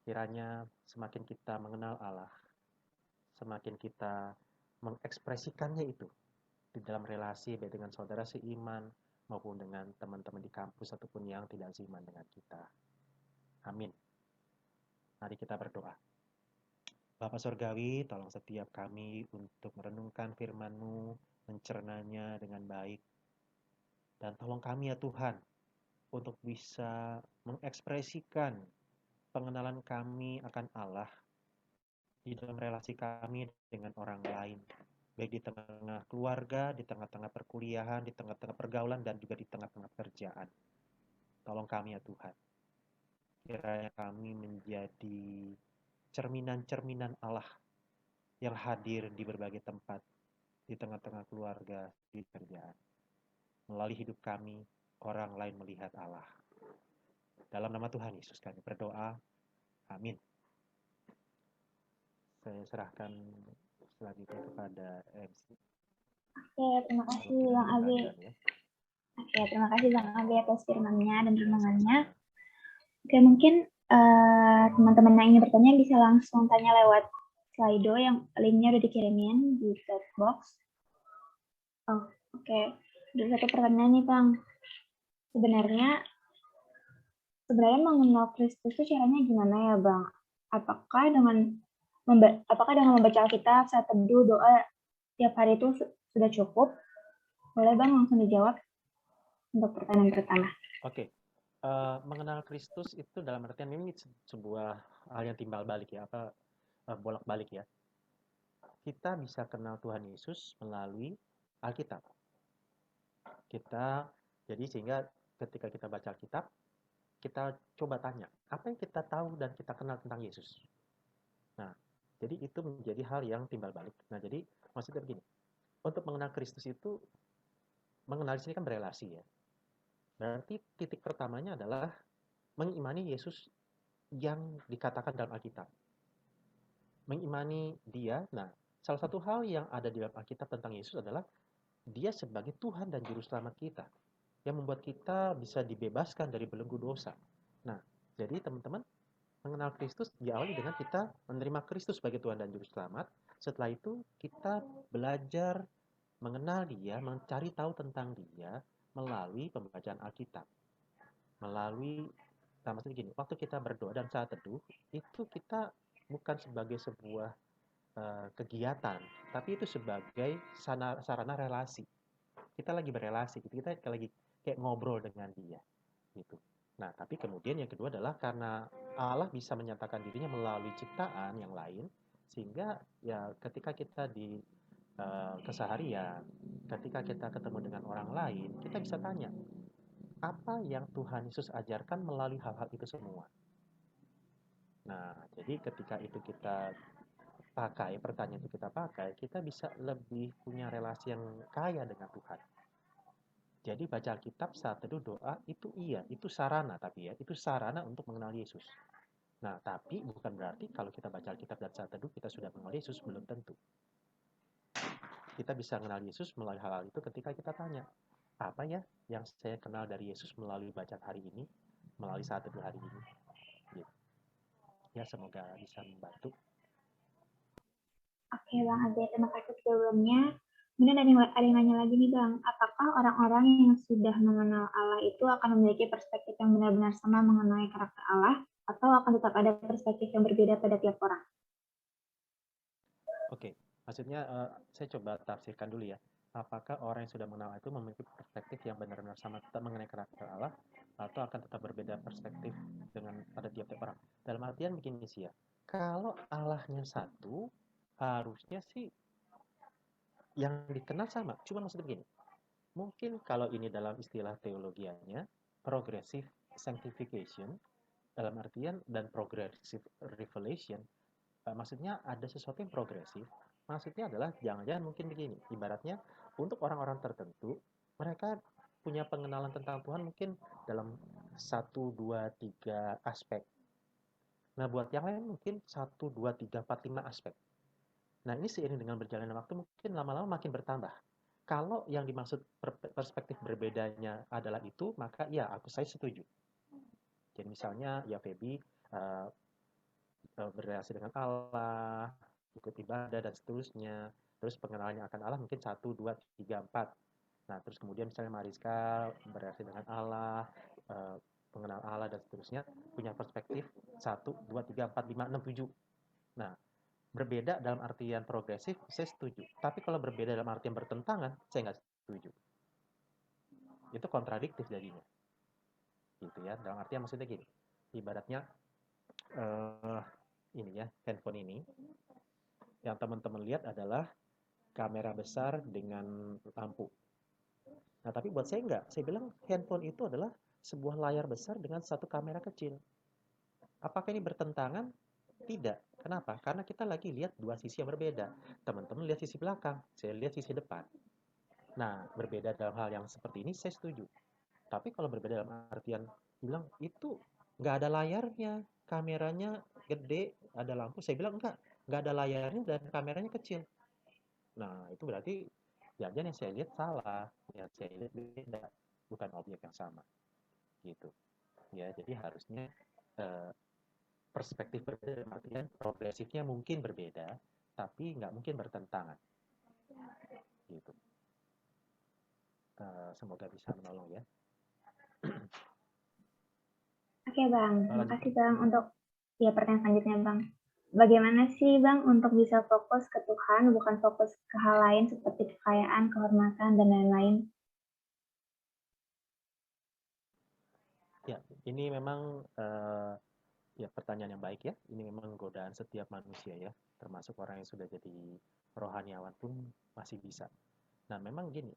Kiranya semakin kita mengenal Allah, semakin kita mengekspresikannya itu di dalam relasi baik dengan saudara seiman maupun dengan teman-teman di kampus ataupun yang tidak seiman dengan kita. Amin. Mari kita berdoa. Bapa Surgawi, tolong setiap kami untuk merenungkan firman-Mu, mencernanya dengan baik. Dan tolong kami ya Tuhan, untuk bisa mengekspresikan pengenalan kami akan Allah di dalam relasi kami dengan orang lain. Baik di tengah keluarga, di tengah-tengah perkuliahan, di tengah-tengah pergaulan, dan juga di tengah-tengah pekerjaan. Tolong kami ya Tuhan. Kiranya kami menjadi cerminan-cerminan Allah yang hadir di berbagai tempat, di tengah-tengah keluarga, di pekerjaan. Melalui hidup kami, orang lain melihat Allah. Dalam nama Tuhan Yesus kami berdoa. Amin. Saya serahkan selanjutnya kepada MC. Oke, terima kasih Bang Abi. Ya. Oke, terima kasih Bang Abi atas firmannya dan renungannya. Oke, mungkin teman-teman yang ingin bertanya bisa langsung tanya lewat Slido yang linknya udah dikirimin di chat box. Oh, oke. Ada satu pertanyaan nih Bang. Sebenarnya mengenal Kristus itu caranya gimana ya Bang? Apakah dengan membaca Alkitab, saat teduh, doa tiap hari itu sudah cukup? Boleh Bang langsung dijawab untuk pertanyaan pertama. Oke. Mengenal Kristus itu dalam artian ini sebuah hal yang timbal balik ya, bolak-balik ya. Kita bisa kenal Tuhan Yesus melalui Alkitab. Jadi sehingga ketika kita baca Alkitab, kita coba tanya, apa yang kita tahu dan kita kenal tentang Yesus? Nah, jadi itu menjadi hal yang timbal balik. Nah, jadi maksudnya begini, untuk mengenal Kristus itu, mengenal di sini kan berelasi ya. Berarti titik pertamanya adalah mengimani Yesus yang dikatakan dalam Alkitab. Mengimani dia, nah salah satu hal yang ada di dalam Alkitab tentang Yesus adalah dia sebagai Tuhan dan Juru Selamat kita, yang membuat kita bisa dibebaskan dari belenggu dosa. Nah, jadi teman-teman, mengenal Kristus diawali dengan kita menerima Kristus sebagai Tuhan dan Juru Selamat. Setelah itu kita belajar mengenal dia, mencari tahu tentang dia melalui pembacaan Alkitab. Maksudnya gini, waktu kita berdoa dan saat teduh, itu kita bukan sebagai sebuah kegiatan, tapi itu sebagai sarana relasi. Kita lagi berelasi, kita lagi kayak ngobrol dengan dia, gitu. Nah, tapi kemudian yang kedua adalah karena Allah bisa menyatakan dirinya melalui ciptaan yang lain, sehingga ya ketika kita di keseharian, ketika kita ketemu dengan orang lain, kita bisa tanya, apa yang Tuhan Yesus ajarkan melalui hal-hal itu semua. Nah, jadi ketika itu kita pertanyaan itu kita pakai, kita bisa lebih punya relasi yang kaya dengan Tuhan. Jadi baca Alkitab, saat teduh, doa, itu sarana, tapi ya, itu sarana untuk mengenal Yesus. Nah, tapi bukan berarti kalau kita baca Alkitab dan saat teduh, kita sudah mengenal Yesus, belum tentu. Kita bisa mengenal Yesus melalui hal-hal itu ketika kita tanya, apa ya yang saya kenal dari Yesus melalui bacaan hari ini, melalui saat teduh hari ini. Gitu. Ya, semoga bisa membantu. Oke Bang Ade, terima kasih sebelumnya. Kemudian ada yang nanya lagi nih Bang, apakah orang-orang yang sudah mengenal Allah itu akan memiliki perspektif yang benar-benar sama mengenai karakter Allah, atau akan tetap ada perspektif yang berbeda pada tiap orang? Oke, maksudnya saya coba tafsirkan dulu ya. Apakah orang yang sudah mengenal itu memiliki perspektif yang benar-benar sama mengenai karakter Allah, atau akan tetap berbeda perspektif dengan pada tiap-tiap orang? Dalam artian begini sih ya, kalau Allahnya satu, harusnya sih yang dikenal sama. Cuma maksudnya begini, mungkin kalau ini dalam istilah teologianya, progressive sanctification, dalam artian dan progressive revelation, maksudnya ada sesuatu yang progresif. Maksudnya adalah jangan-jangan mungkin begini, ibaratnya untuk orang-orang tertentu, mereka punya pengenalan tentang Tuhan mungkin dalam 1, 2, 3 aspek. Nah, buat yang lain mungkin 1, 2, 3, 4, 5 aspek. Nah, ini seiring dengan berjalannya waktu mungkin lama-lama makin bertambah. Kalau yang dimaksud perspektif berbedanya adalah itu, maka ya saya setuju. Jadi misalnya ya Feby berrelasi dengan Allah, ikut ibadah dan seterusnya. Terus pengenalannya akan Allah mungkin 1, 2, 3, 4. Nah, terus kemudian misalnya Mariska berrelasi dengan Allah, mengenal Allah dan seterusnya, punya perspektif 1, 2, 3, 4, 5, 6, 7. Nah, berbeda dalam artian progresif, saya setuju. Tapi kalau berbeda dalam artian bertentangan, saya nggak setuju. Itu kontradiktif jadinya. Gitu ya. Dalam artian maksudnya gini. Ibaratnya ini ya, handphone ini yang teman-teman lihat adalah kamera besar dengan lampu. Nah, tapi buat saya enggak. Saya bilang handphone itu adalah sebuah layar besar dengan satu kamera kecil. Apakah ini bertentangan? Tidak. Kenapa? Karena kita lagi lihat dua sisi yang berbeda. Teman-teman lihat sisi belakang, saya lihat sisi depan. Nah, berbeda dalam hal yang seperti ini saya setuju. Tapi kalau berbeda dalam artian bilang itu nggak ada layarnya, kameranya gede, ada lampu, saya bilang nggak ada layarnya dan kameranya kecil. Nah, itu berarti jangan yang saya lihat salah, yang saya lihat beda. bukan objek yang sama gitu ya. Jadi harusnya perspektif berbeda, artinya progresifnya mungkin berbeda tapi nggak mungkin bertentangan gitu. Semoga bisa menolong ya. Oke Bang, terima Lanjut. kasih Bang untuk pertanyaan selanjutnya Bang. Bagaimana sih Bang untuk bisa fokus ke Tuhan, bukan fokus ke hal lain seperti kekayaan, kehormatan, dan lain-lain? Ya, ini memang ya pertanyaan yang baik ya. Ini memang godaan setiap manusia ya, termasuk orang yang sudah jadi rohaniawan pun masih bisa. Nah, memang gini,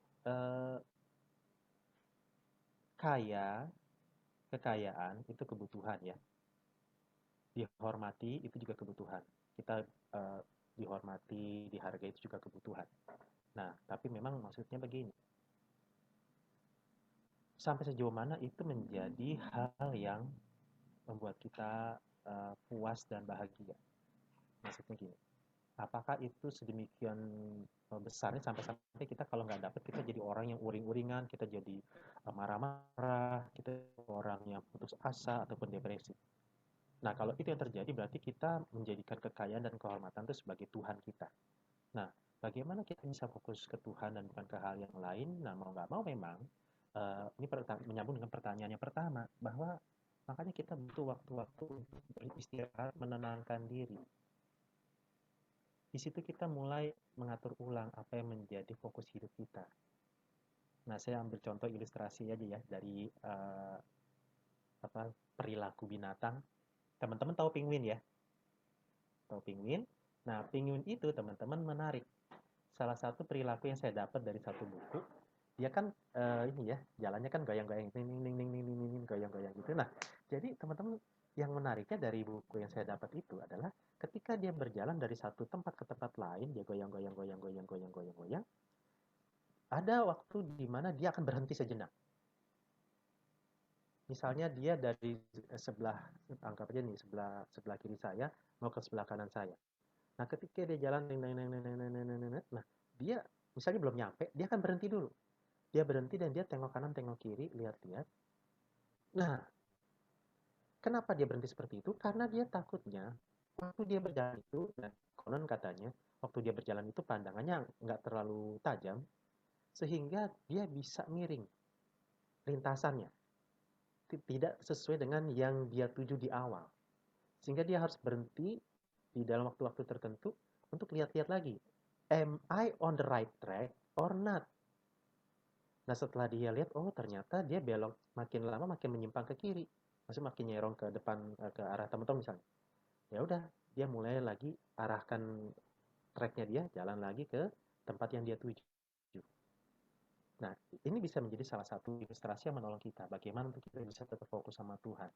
kekayaan itu kebutuhan ya. Dihormati itu juga kebutuhan. Kita dihormati, dihargai itu juga kebutuhan. Nah, tapi memang maksudnya begini. Sampai sejauh mana itu menjadi hal yang membuat kita puas dan bahagia. Maksudnya gini, apakah itu sedemikian besarnya sampai kita kalau nggak dapet kita jadi orang yang uring-uringan, kita jadi marah-marah, kita orang yang putus asa ataupun depresi. Nah, kalau itu yang terjadi berarti kita menjadikan kekayaan dan kehormatan itu sebagai Tuhan kita. Nah, bagaimana kita bisa fokus ke Tuhan dan bukan ke hal yang lain? Nah, mau nggak mau memang ini menyambung dengan pertanyaan yang pertama, bahwa makanya kita butuh waktu-waktu untuk beristirahat, menenangkan diri. Di situ kita mulai mengatur ulang apa yang menjadi fokus hidup kita. Nah, saya ambil contoh ilustrasi aja ya dari perilaku binatang. Teman-teman tahu penguin ya? Tahu penguin? Nah, penguin itu teman-teman menarik. Salah satu perilaku yang saya dapat dari satu buku, dia kan ini ya, jalannya kan goyang-goyang, goyang-goyang gitu. Nah, jadi teman-teman yang menariknya dari buku yang saya dapat itu adalah ketika dia berjalan dari satu tempat ke tempat lain, dia goyang-goyang, ada waktu di mana dia akan berhenti sejenak. Misalnya dia dari sebelah, anggap aja nih, sebelah kiri saya mau ke sebelah kanan saya. Nah, ketika dia jalan, nah dia misalnya belum nyampe, dia akan berhenti dulu. Dia berhenti dan dia tengok kanan, tengok kiri, lihat-lihat. Nah, kenapa dia berhenti seperti itu? Karena dia takutnya waktu dia berjalan itu, dan konon katanya waktu dia berjalan itu pandangannya nggak terlalu tajam, sehingga dia bisa miring lintasannya, tidak sesuai dengan yang dia tuju di awal. Sehingga dia harus berhenti di dalam waktu-waktu tertentu untuk lihat-lihat lagi. Am I on the right track or not? Nah, setelah dia lihat, oh ternyata dia belok makin lama makin menyimpang ke kiri. Maksudnya makin nyerong ke depan, ke arah teman-teman misalnya. Ya udah, dia mulai lagi arahkan tracknya dia, jalan lagi ke tempat yang dia tuju. Nah, ini bisa menjadi salah satu ilustrasi yang menolong kita. Bagaimana untuk kita bisa tetap fokus sama Tuhan.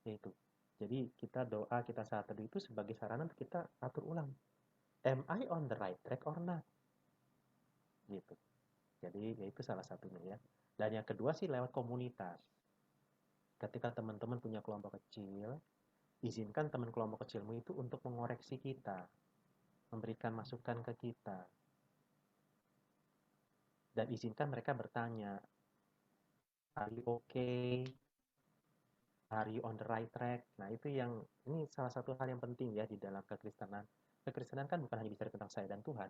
Yaitu, jadi kita doa, kita saat teduh itu sebagai sarana untuk kita atur ulang. Am I on the right track or not? Gitu. Jadi, ya itu salah satunya ya. Dan yang kedua sih lewat komunitas. Ketika teman-teman punya kelompok kecil, izinkan teman kelompok kecilmu itu untuk mengoreksi kita, memberikan masukan ke kita. Dan izinkan mereka bertanya, are you okay? Are you on the right track? Nah, ini salah satu hal yang penting ya di dalam kekristenan. Kekristenan kan bukan hanya bicara tentang saya dan Tuhan,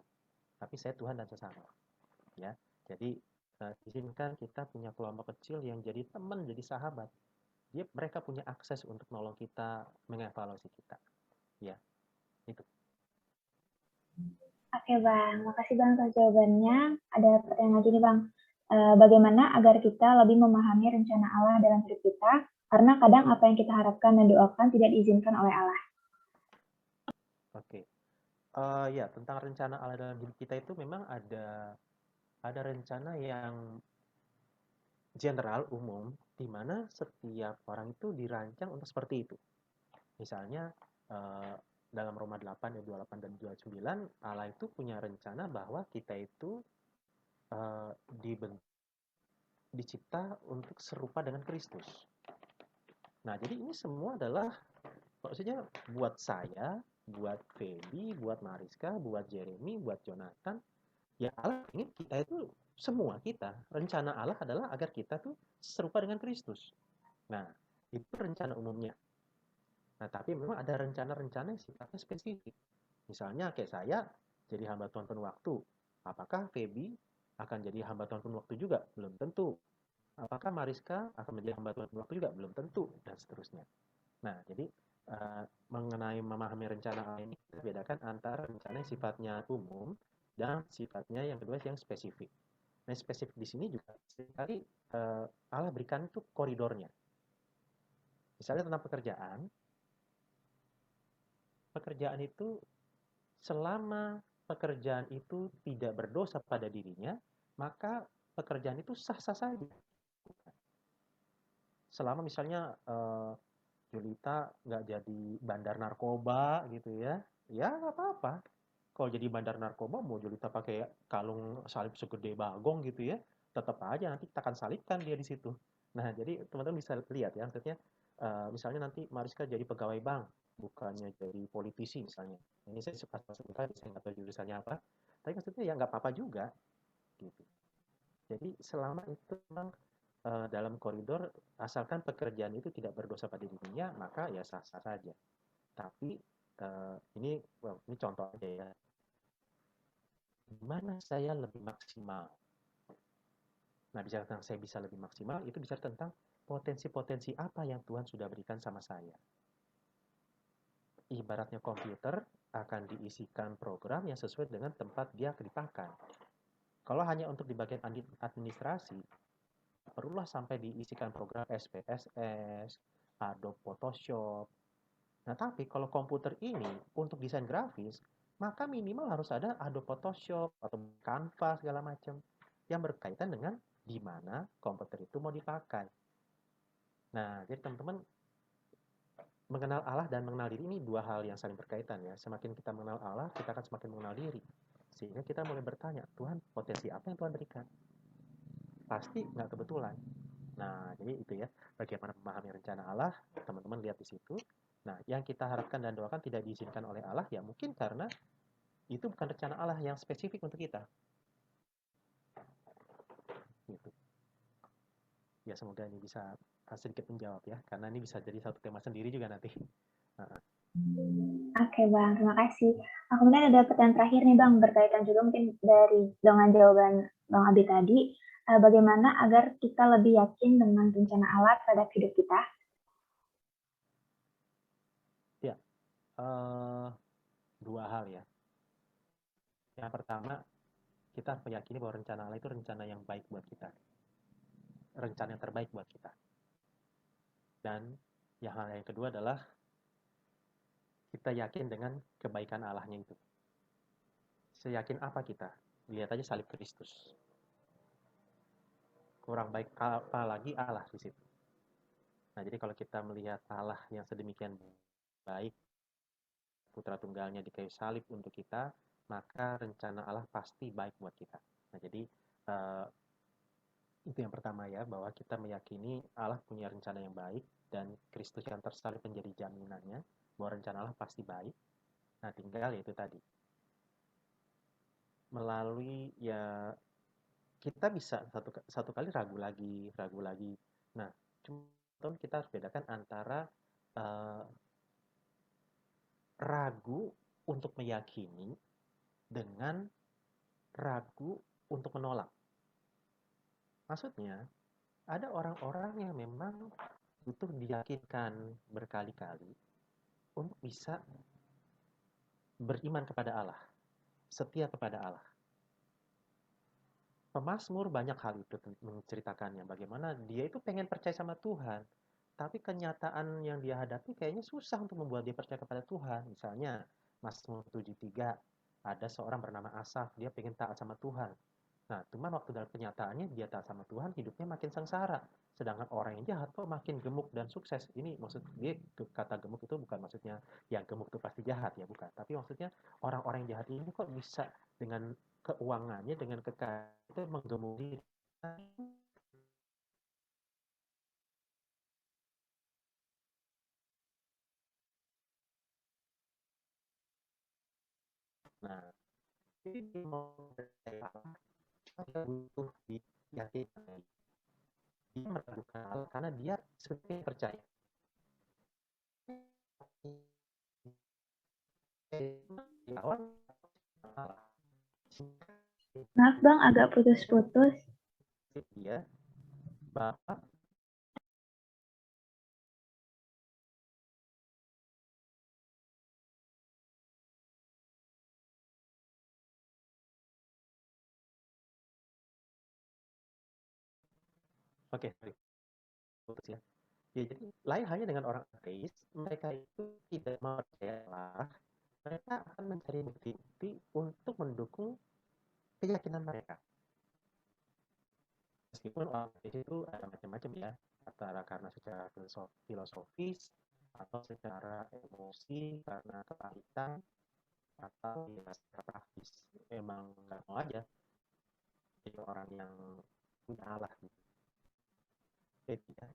tapi saya, Tuhan, dan sesama. Ya, jadi izinkan kita punya kelompok kecil yang jadi teman, jadi sahabat. Mereka punya akses untuk nolong kita, mengevaluasi kita. Ya, itu. Oke Bang, makasih Bang atas jawabannya. Ada pertanyaan lagi nih Bang. Bagaimana agar kita lebih memahami rencana Allah dalam hidup kita? Karena kadang apa yang kita harapkan dan doakan tidak diizinkan oleh Allah. Oke. Ya, tentang rencana Allah dalam hidup kita itu memang ada rencana yang general, umum, di mana setiap orang itu dirancang untuk seperti itu. Misalnya, dalam Roma 8 ayat 28 dan 29, Allah itu punya rencana bahwa kita itu dicipta untuk serupa dengan Kristus. Nah, jadi ini semua adalah maksudnya buat saya, buat Feby, buat Mariska, buat Jeremy, buat Jonathan, Ya Allah ingin kita itu, semua kita, rencana Allah adalah agar kita tuh serupa dengan Kristus. Nah, itu rencana umumnya. Nah, tapi memang ada rencana-rencana yang sifatnya spesifik. Misalnya kayak saya jadi hamba Tuhan penuh waktu. Apakah Feby akan jadi hamba Tuhan penuh waktu juga? Belum tentu. Apakah Mariska akan menjadi hamba Tuhan penuh waktu juga? Belum tentu. Dan seterusnya. Nah, jadi mengenai memahami rencana Allah ini, kita bedakan antara rencana yang sifatnya umum dan sifatnya yang kedua yang spesifik. Nah, spesifik di sini juga sekali Allah berikan itu koridornya. Misalnya tentang pekerjaan itu selama pekerjaan itu tidak berdosa pada dirinya, maka pekerjaan itu sah-sah saja. Selama misalnya Julita nggak jadi bandar narkoba gitu ya, ya nggak apa-apa. Kalau jadi bandar narkoba, mau Julita pakai kalung salib segede bagong gitu ya, tetap aja nanti kita akan salibkan dia di situ. Nah, jadi teman-teman bisa lihat ya, maksudnya misalnya nanti Mariska jadi pegawai bank, bukannya jadi politisi misalnya. Ini saya suka sebut tadi, saya nggak tahu jurusannya apa, tapi maksudnya ya nggak apa-apa juga gitu. Jadi selama itu memang dalam koridor, asalkan pekerjaan itu tidak berdosa pada dirinya, maka ya sah-sah saja. Tapi ini contoh aja ya. Di mana saya lebih maksimal? Nah, bicara tentang saya bisa lebih maksimal, itu bicara tentang potensi-potensi apa yang Tuhan sudah berikan sama saya. Ibaratnya komputer akan diisikan program yang sesuai dengan tempat dia dipakai. Kalau hanya untuk di bagian administrasi, perlulah sampai diisikan program SPSS, Adobe Photoshop. Nah, tapi kalau komputer ini untuk desain grafis, maka minimal harus ada Adobe Photoshop atau Canva segala macam yang berkaitan dengan di mana komputer itu mau dipakai. Nah, jadi teman-teman, mengenal Allah dan mengenal diri ini dua hal yang saling berkaitan ya. Semakin kita mengenal Allah, kita akan semakin mengenal diri. Sehingga kita mulai bertanya, Tuhan, potensi apa yang Tuhan berikan? Pasti nggak kebetulan. Nah, jadi itu ya, bagaimana memahami rencana Allah, teman-teman lihat di situ. Nah, yang kita harapkan dan doakan tidak diizinkan oleh Allah, ya mungkin karena itu bukan rencana Allah yang spesifik untuk kita. Gitu. Ya, semoga ini bisa sedikit menjawab ya, karena ini bisa jadi satu tema sendiri juga nanti. Oke Bang, terima kasih. Kemudian ada pertanyaan terakhir nih Bang, berkaitan juga mungkin dengan jawaban Bang Abi tadi. Bagaimana agar kita lebih yakin dengan rencana Allah terhadap hidup kita? Ya, dua hal ya. Yang pertama, kita harus meyakini bahwa rencana Allah itu rencana yang baik buat kita. Rencana yang terbaik buat kita. Dan hal yang kedua adalah kita yakin dengan kebaikan Allahnya itu. Seyakin apa kita? Lihat aja salib Kristus. Kurang baik apa lagi Allah di situ. Nah, jadi kalau kita melihat Allah yang sedemikian baik, putra tunggalnya di kayu salib untuk kita, maka rencana Allah pasti baik buat kita. Nah, jadi itu yang pertama ya, bahwa kita meyakini Allah punya rencana yang baik dan Kristus yang tersalib menjadi jaminannya bahwa rencana Allah pasti baik. Nah, tinggal yaitu tadi. Melalui ya kita bisa satu kali ragu lagi. Nah, cuma kita harus bedakan antara ragu untuk meyakini dengan ragu untuk menolak. Maksudnya, ada orang-orang yang memang butuh diyakinkan berkali-kali untuk bisa beriman kepada Allah, setia kepada Allah. Pemazmur banyak hal itu menceritakannya, bagaimana dia itu pengen percaya sama Tuhan, tapi kenyataan yang dia hadapi kayaknya susah untuk membuat dia percaya kepada Tuhan. Misalnya, Mazmur 73, ada seorang bernama Asaf, dia pengen taat sama Tuhan. Nah, cuman waktu dalam kenyataannya dia taat sama Tuhan, hidupnya makin sengsara. Sedangkan orang yang jahat kok makin gemuk dan sukses. Ini maksud dia, kata gemuk itu bukan maksudnya yang gemuk itu pasti jahat ya, bukan. Tapi maksudnya orang-orang yang jahat ini kok bisa dengan keuangannya, dengan kekayaan itu menggemudi. Nah, Jadi dia mau percaya Allah, dia butuh diyakinkan. Dia meragukan Allah karena dia sebenarnya percaya. Di awal Maaf Bang, agak putus-putus. dia bahwa oke, sorry, putus ya. Ya, jadi lain halnya dengan orang ateis, mereka itu tidak mau percaya Allah, mereka akan mencari bukti-bukti untuk mendukung keyakinan mereka. Meskipun orang ateis itu ada macam-macam ya, antara karena secara filosofis atau secara emosi karena kepanikan atau ya secara praktis emang nggak mau aja jadi orang yang punya Allah gitu. Jadi ya,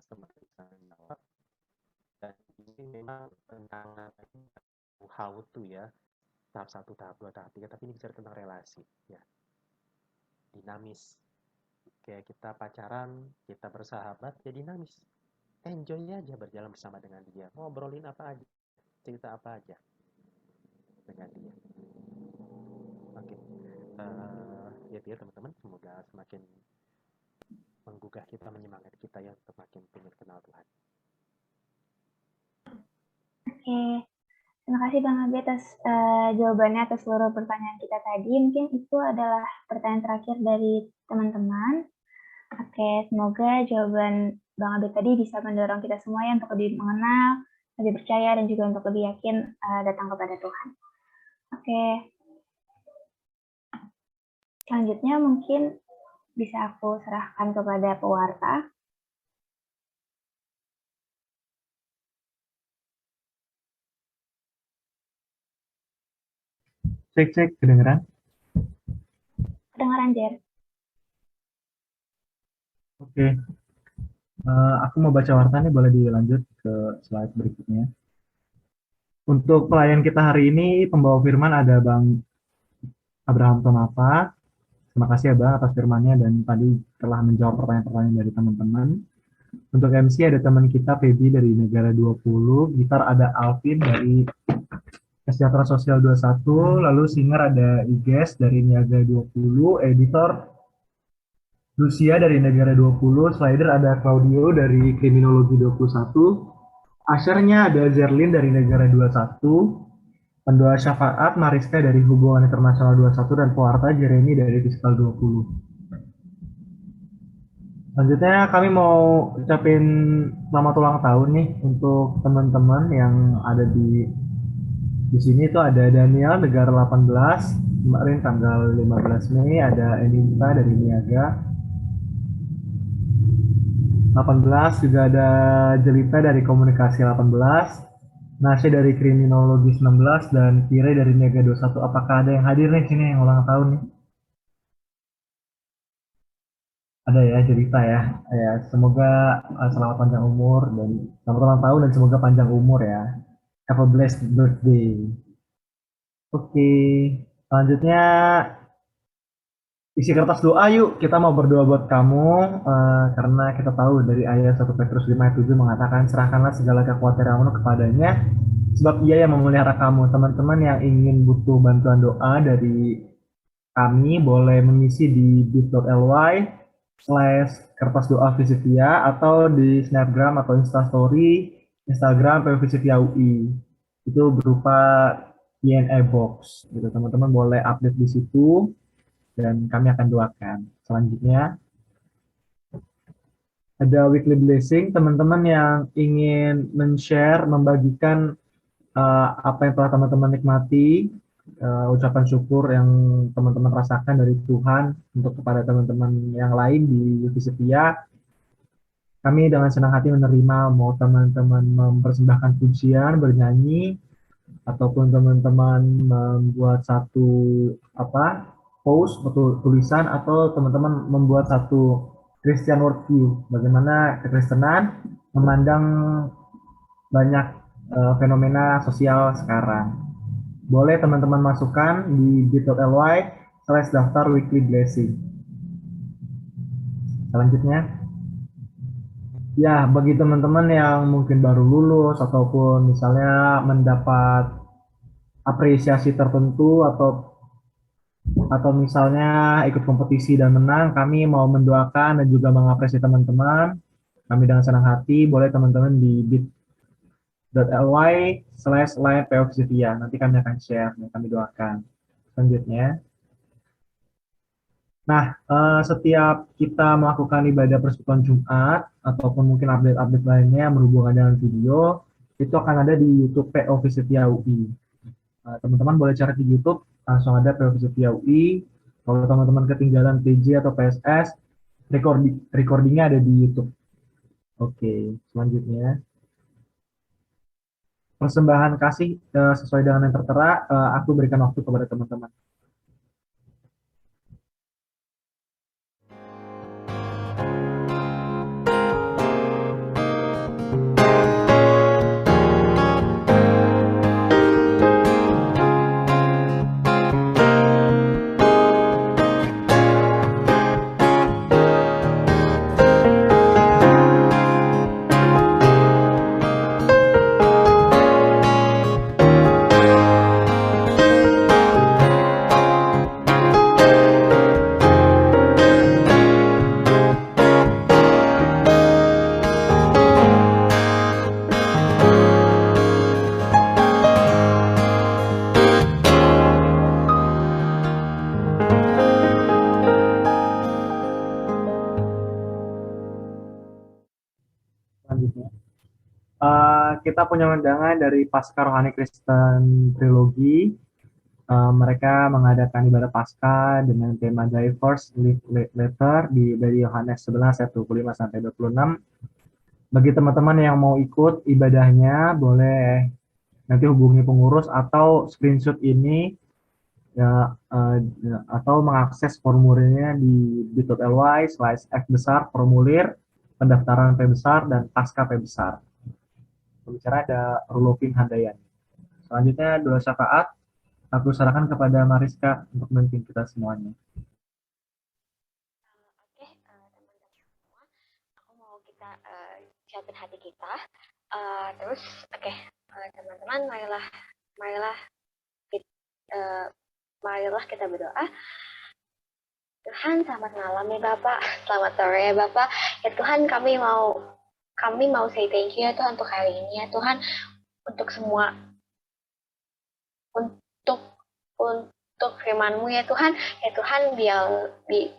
seperti bisa menjawab, dan ini memang tentang how to ya, tahap 1, tahap 2, tahap 3, tapi ini bicara tentang relasi ya, dinamis. Kayak kita pacaran, kita bersahabat, ya dinamis. Enjoy aja berjalan bersama dengan dia, ngobrolin apa aja, cerita apa aja dengan dia. Oke, ya teman-teman, semoga semakin menggugah kita, menyemangati kita ya untuk makin pengen kenal Tuhan. Oke, terima kasih Bang Abi atas jawabannya atas seluruh pertanyaan kita tadi. Mungkin itu adalah pertanyaan terakhir dari teman-teman. Oke, semoga jawaban Bang Abi tadi bisa mendorong kita semua ya untuk lebih mengenal, lebih percaya, dan juga untuk lebih yakin datang kepada Tuhan. Oke, selanjutnya mungkin bisa aku serahkan kepada pewarta. Cek, kedengeran? Kedengaran, Jer? Oke. Aku mau baca warta nih, boleh dilanjut ke slide berikutnya. Untuk pelayan kita hari ini, pembawa firman ada Bang Abraham Tonapa. Terima kasih ya Bang atas firmannya dan tadi telah menjawab pertanyaan-pertanyaan dari teman-teman. Untuk MC ada teman kita Feby dari Negara 20, gitar ada Alvin dari Sejahtera Sosial 21, lalu singer ada Iges dari Niaga 20, editor Lucia dari Negara 20, slider ada Claudio dari Kriminologi 21, ushernya ada Zerlin dari Negara 21, pendoa syafaat Mariska dari Hubungan Internasional 21, dan pewarta Jeremy dari Fiskal 20. Selanjutnya kami mau ucapin selamat ulang tahun nih untuk teman-teman yang ada di sini. Itu ada Daniel Negara 18, kemarin tanggal 15 Mei, ada Eninta dari Niaga 18, juga ada Jelita dari Komunikasi 18, Nasya dari Kriminologi 19, dan Kire dari Niaga 21. Apakah ada yang hadir nih sini yang ulang tahun nih? Ada ya, Jelita ya. Ya, semoga selamat panjang umur dan selamat ulang tahun dan semoga panjang umur ya. Have a blessed birthday. Oke, selanjutnya isi kertas doa yuk, kita mau berdoa buat kamu karena kita tahu dari ayat 1 Petrus 5 ayat 7 mengatakan serahkanlah segala kekhawatiranmu kepadanya sebab ia yang memelihara kamu. Teman-teman yang ingin butuh bantuan doa dari kami boleh mengisi di bit.ly/kertas doa Visipia atau di Snapgram atau Instastory Instagram Visipia UI. Itu berupa Q&A box gitu. Teman-teman boleh update di situ dan kami akan doakan. Selanjutnya ada weekly blessing, teman-teman yang ingin men-share, membagikan apa yang telah teman-teman nikmati, ucapan syukur yang teman-teman rasakan dari Tuhan untuk kepada teman-teman yang lain di Visipia. Kami dengan senang hati menerima mau teman-teman mempersembahkan pujian, bernyanyi, ataupun teman-teman membuat satu post atau tulisan, atau teman-teman membuat satu Christian worldview, bagaimana kekristenan memandang banyak fenomena sosial sekarang. boleh teman-teman masukkan di bit.ly/daftar weekly blessing. Selanjutnya, ya bagi teman-teman yang mungkin baru lulus ataupun misalnya mendapat apresiasi tertentu atau misalnya ikut kompetisi dan menang, kami mau mendoakan dan juga mengapresiasi teman-teman. Kami dengan senang hati, boleh teman-teman di bit.ly/live.POVCVIA. Nanti kami akan share, dan kami doakan. Selanjutnya, nah, setiap kita melakukan ibadah persekutuan Jumat, ataupun mungkin update-update lainnya yang berhubungan dengan video, itu akan ada di YouTube POV Setia UI. Teman-teman boleh cari di YouTube, langsung ada POV Setia UI. Kalau teman-teman ketinggalan PJ atau PSS, recordingnya ada di YouTube. Oke, selanjutnya. Persembahan kasih sesuai dengan yang tertera, aku berikan waktu kepada teman-teman. Selanjutnya. Kita punya undangan dari Paskah Rohani Kristen Trilogi. Mereka mengadakan ibadah Paskah dengan tema Diverse Letter dari Yohanes 11 ayat 25 sampai 26. Bagi teman-teman yang mau ikut ibadahnya, boleh nanti hubungi pengurus atau screenshot ini ya, atau mengakses formulirnya di bit.ly/f besar formulir pendaftaran P besar dan pasca P besar. Pembicara ada Rulovin Handayani. Selanjutnya doa syafaat. Aku serahkan kepada Mariska untuk memimpin kita semuanya. Oke, teman-teman semua, aku mau kita siapin hati kita. Terus, oke, teman-teman, marilah kita berdoa. Tuhan, selamat malam ya Bapak, selamat sore ya Bapak. Ya Tuhan, kami mau say thank you ya Tuhan untuk hari ini ya Tuhan, untuk semua, untuk firman-Mu ya Tuhan. Ya Tuhan,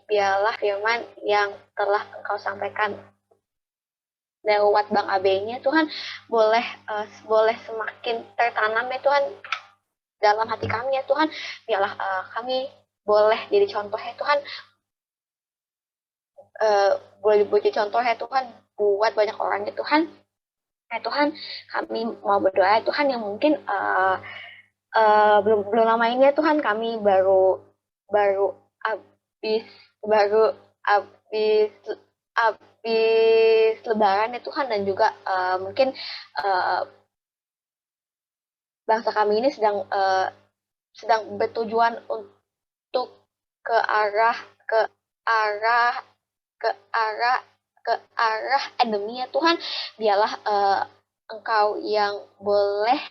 biarlah firman yang telah Engkau sampaikan lewat Bang Abe-nya Tuhan boleh semakin tertanam ya Tuhan dalam hati kami ya Tuhan. Biarlah kami boleh jadi contoh ya Tuhan, boleh jadi contoh ya Tuhan buat banyak orang ya Tuhan. Ya Tuhan, kami mau berdoa ya Tuhan, yang mungkin belum lama ini ya Tuhan, kami baru habis Lebaran ya Tuhan, dan juga mungkin bangsa kami ini sedang bertujuan untuk ke arah endemi ya Tuhan. Biarlah Engkau yang boleh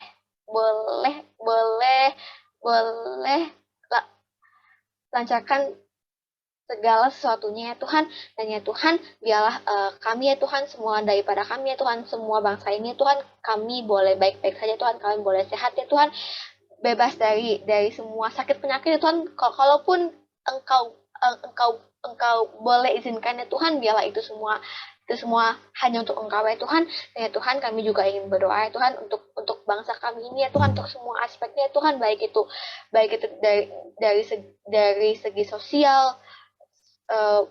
lancarkan segala sesuatunya ya Tuhan. Dan ya Tuhan, biarlah kami ya Tuhan, semua daripada kami ya Tuhan, semua bangsa ini ya Tuhan, kami boleh baik-baik saja Tuhan, kami boleh sehat ya Tuhan, bebas dari semua sakit penyakit ya Tuhan. Kalaupun Engkau boleh izinkan ya Tuhan, biarlah itu semua hanya untuk Engkau ya Tuhan. Dan ya Tuhan, kami juga ingin berdoa ya Tuhan untuk bangsa kami ini ya Tuhan, untuk semua aspeknya ya Tuhan, baik itu dari segi sosial,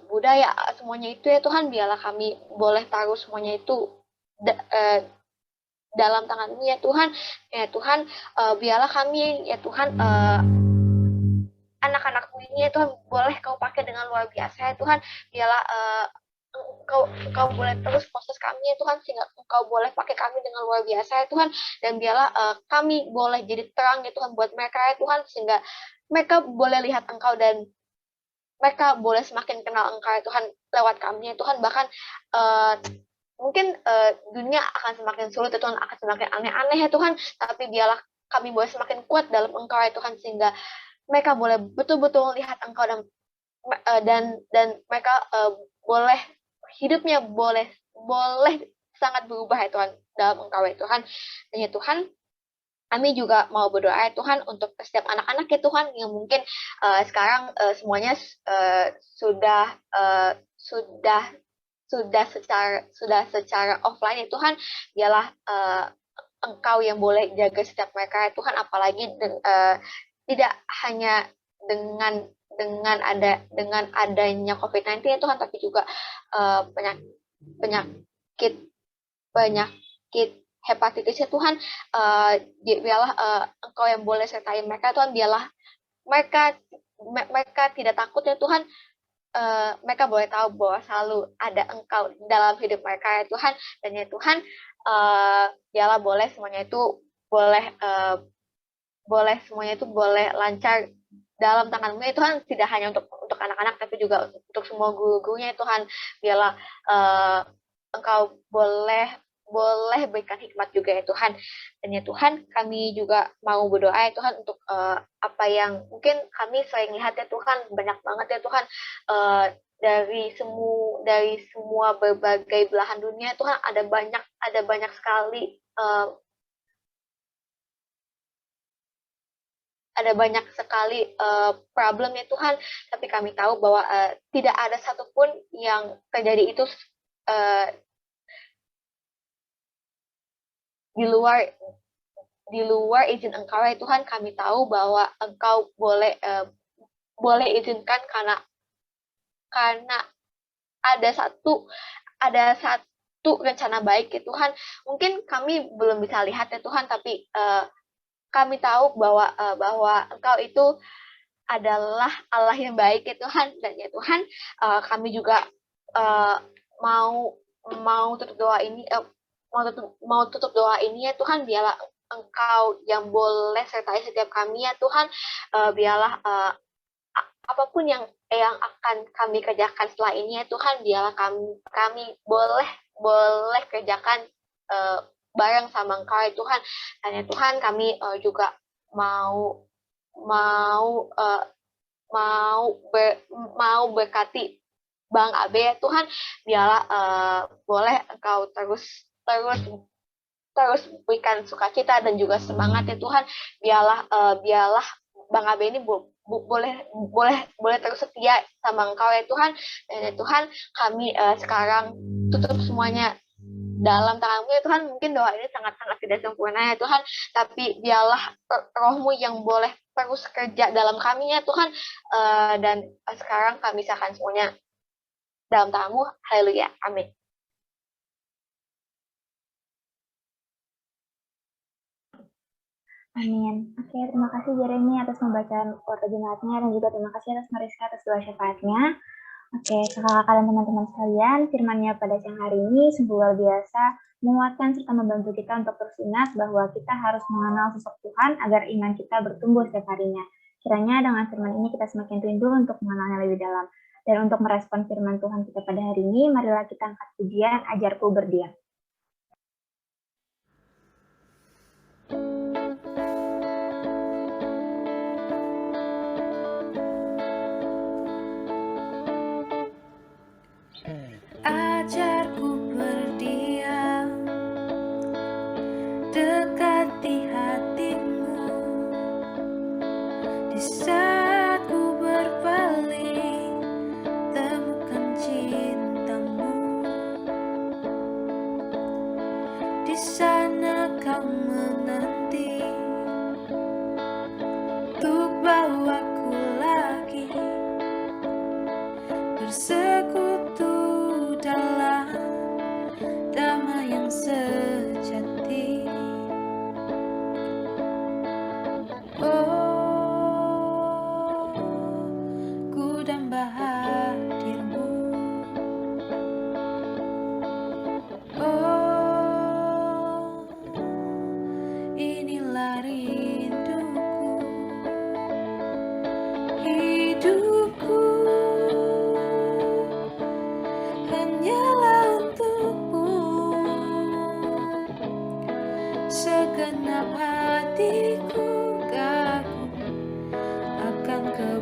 budaya, semuanya itu ya Tuhan. Biarlah kami boleh taruh semuanya itu dalam tangan-Mu ya Tuhan. Ya Tuhan, biarlah kami ya Tuhan, anak-anak-Mu ini ya Tuhan, boleh Kau pakai dengan luar biasa ya Tuhan. Biarlah Engkau boleh terus proses kami ya Tuhan, sehingga Engkau boleh pakai kami dengan luar biasa ya Tuhan, dan biarlah kami boleh jadi terang ya Tuhan buat mereka ya Tuhan, sehingga mereka boleh lihat Engkau dan mereka boleh semakin kenal Engkau ya Tuhan lewat kami ya Tuhan. Bahkan mungkin dunia akan semakin sulit ya Tuhan, akan semakin aneh-aneh ya Tuhan, tapi biarlah kami boleh semakin kuat dalam Engkau ya Tuhan, sehingga mereka boleh betul-betul lihat Engkau dan mereka boleh hidupnya boleh sangat berubah ya Tuhan dalam Engkau ya Tuhan. Dan ya Tuhan, kami juga mau berdoa ya Tuhan untuk setiap anak-anak ya Tuhan yang mungkin sekarang semuanya sudah secara offline ya Tuhan. Biarlah Engkau yang boleh jaga setiap mereka ya Tuhan, apalagi tidak hanya dengan adanya COVID-19 ya Tuhan, tapi juga penyakit hepatitis ya Tuhan. Biarlah Engkau yang boleh sertai mereka Tuhan, biarlah mereka tidak takut ya Tuhan. Mereka boleh tahu bahwa selalu ada Engkau dalam hidup mereka ya Tuhan. Dan ya Tuhan, biarlah boleh semuanya itu boleh lancar dalam tangan-Mu ya Tuhan, tidak hanya untuk anak-anak tapi juga untuk semua guru-gurunya ya Tuhan. Biarlah Engkau boleh berikan hikmat juga ya Tuhan. Dan ya Tuhan, kami juga mau berdoa ya Tuhan untuk apa yang mungkin kami sering lihat ya Tuhan, banyak banget ya Tuhan, dari semua berbagai belahan dunia Tuhan, ada banyak sekali problem ya Tuhan, tapi kami tahu bahwa tidak ada satupun yang terjadi itu di luar izin Engkau ya Tuhan. Kami tahu bahwa Engkau boleh izinkan karena ada satu rencana baik ya Tuhan. Mungkin kami belum bisa lihat ya Tuhan, tapi kami tahu bahwa Engkau itu adalah Allah yang baik ya Tuhan. Dan ya Tuhan, kami juga mau tutup doa ini ya Tuhan. Biarlah Engkau yang boleh sertai setiap kami ya Tuhan. Biarlah apapun yang akan kami kerjakan setelah ini ya Tuhan, biarlah kami boleh kerjakan bareng sama Engkau ya Tuhan. Dan ya Tuhan, kami juga mau berkati Bang Abe ya Tuhan. Biarlah boleh Engkau terus berikan sukacita dan juga semangat ya Tuhan. Biarlah Bang Abe ini boleh terus setia sama Engkau ya Tuhan. Dan ya Tuhan, kami sekarang tutup semuanya dalam tangan-Mu ya Tuhan. Mungkin doa ini sangat-sangat tidak sempurna ya Tuhan, tapi biarlah Roh-Mu yang boleh terus kerja dalam kami ya Tuhan. Dan sekarang kami serahkan semuanya dalam tangan-Mu. Haleluya, amin. Amin. Oke, terima kasih Jeremy atas pembacaan kota jemaatnya, dan juga terima kasih atas Mariska atas doa syafaatnya. Oke, kakak-kakak dan teman-teman sekalian, firman-Nya pada siang hari ini sungguh luar biasa, menguatkan serta membantu kita untuk terus ingat bahwa kita harus mengenal sosok Tuhan agar iman kita bertumbuh setiap harinya. Kiranya dengan firman ini kita semakin rindu untuk mengenalnya lebih dalam. Dan untuk merespon firman Tuhan kita pada hari ini, marilah kita angkat pujian, ajarku berdiam. Ajarku berdiam, dekati hati-Mu. Di saat ku berpaling, temukan cinta-Mu. Di sana Kau menanti untuk bawaku lagi bersekutu dalam damai yang sejati. Oh, ku damba hadir-Mu,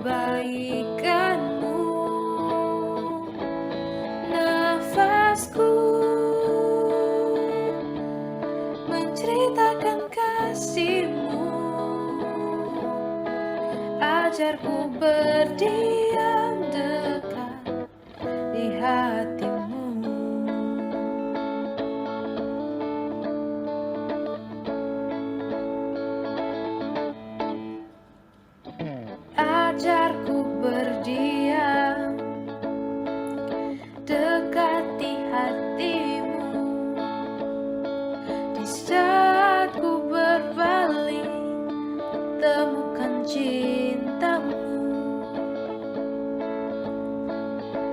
kebaikan-Mu. Nafasku menceritakan kasih-Mu. Ajarku berdiam dekat di hati-Mu. Ajarku berdiam dekat di hati-Mu. Di saat ku berpaling, temukan cinta-Mu.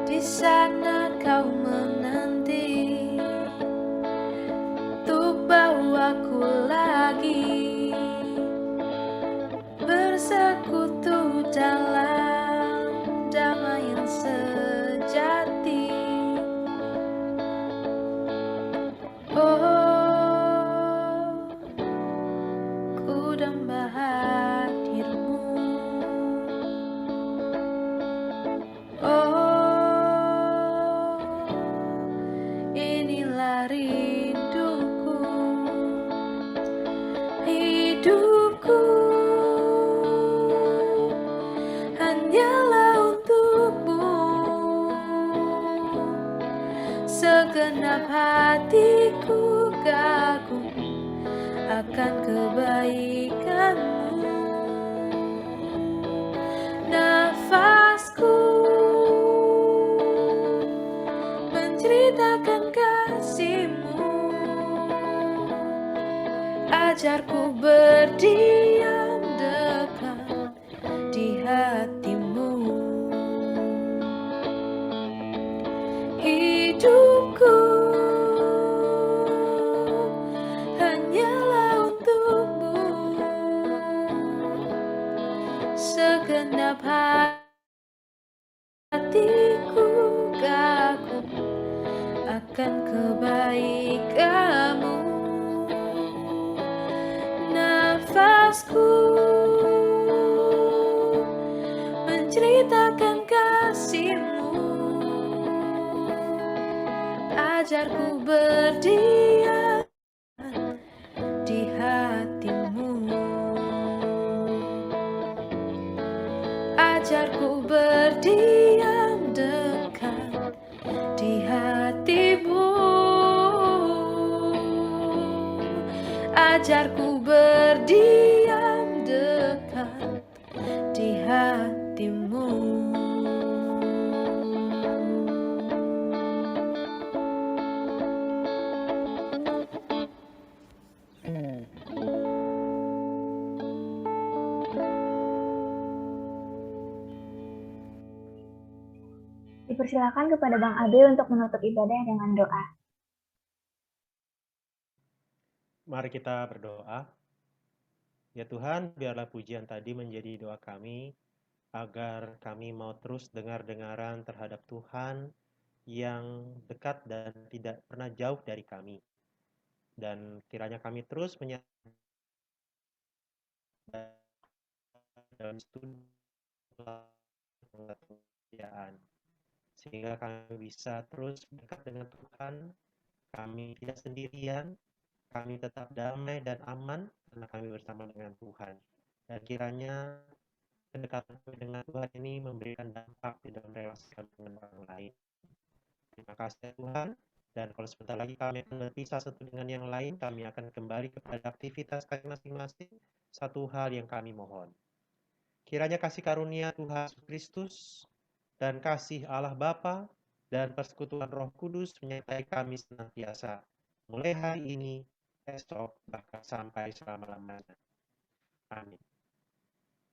Di sana Kau menanti untuk bawaku lagi bersekutu dalam damai yang sejati. Oh, ku damba hadir-Mu. Oh, inilah rinduku, hidupku hanyalah untuk-Mu. Segenap hatiku kagum akan kebaikan-Mu. Nafasku menceritakan kasih-Mu. Ajarku berdiam dekat di hati-Mu. Hidupku hanyalah untuk-Mu. Segenap hatiku kagum akan kebaikan-Mu. Nafasku menceritakan kasih-Mu. Ajarku berdiam di hati-Mu. Ajarku berdiam dekat di hati-Mu. Ajarku berdiam dekat di hati-Mu. Dipersilakan kepada Bang Abe untuk menutup ibadah dengan doa. Mari kita berdoa. Ya Tuhan, biarlah pujian tadi menjadi doa kami, agar kami mau terus dengar-dengaran terhadap Tuhan yang dekat dan tidak pernah jauh dari kami. Dan kiranya kami terus menyadari dalam studi pekerjaan, sehingga kami bisa terus dekat dengan Tuhan. Kami tidak sendirian, kami tetap damai dan aman karena kami bersama dengan Tuhan. Dan kiranya kedekatan kami dengan Tuhan ini memberikan dampak di dalam relasi kami dengan orang lain. Terima kasih Tuhan. Dan kalau sebentar lagi kami akan berpisah satu dengan yang lain, kami akan kembali kepada aktivitas kami masing-masing. Satu hal yang kami mohon, kiranya kasih karunia Tuhan Yesus Kristus dan kasih Allah Bapa dan persekutuan Roh Kudus menyertai kami senantiasa, mulai hari ini, esok, bahkan sampai selama-lamanya. Amin.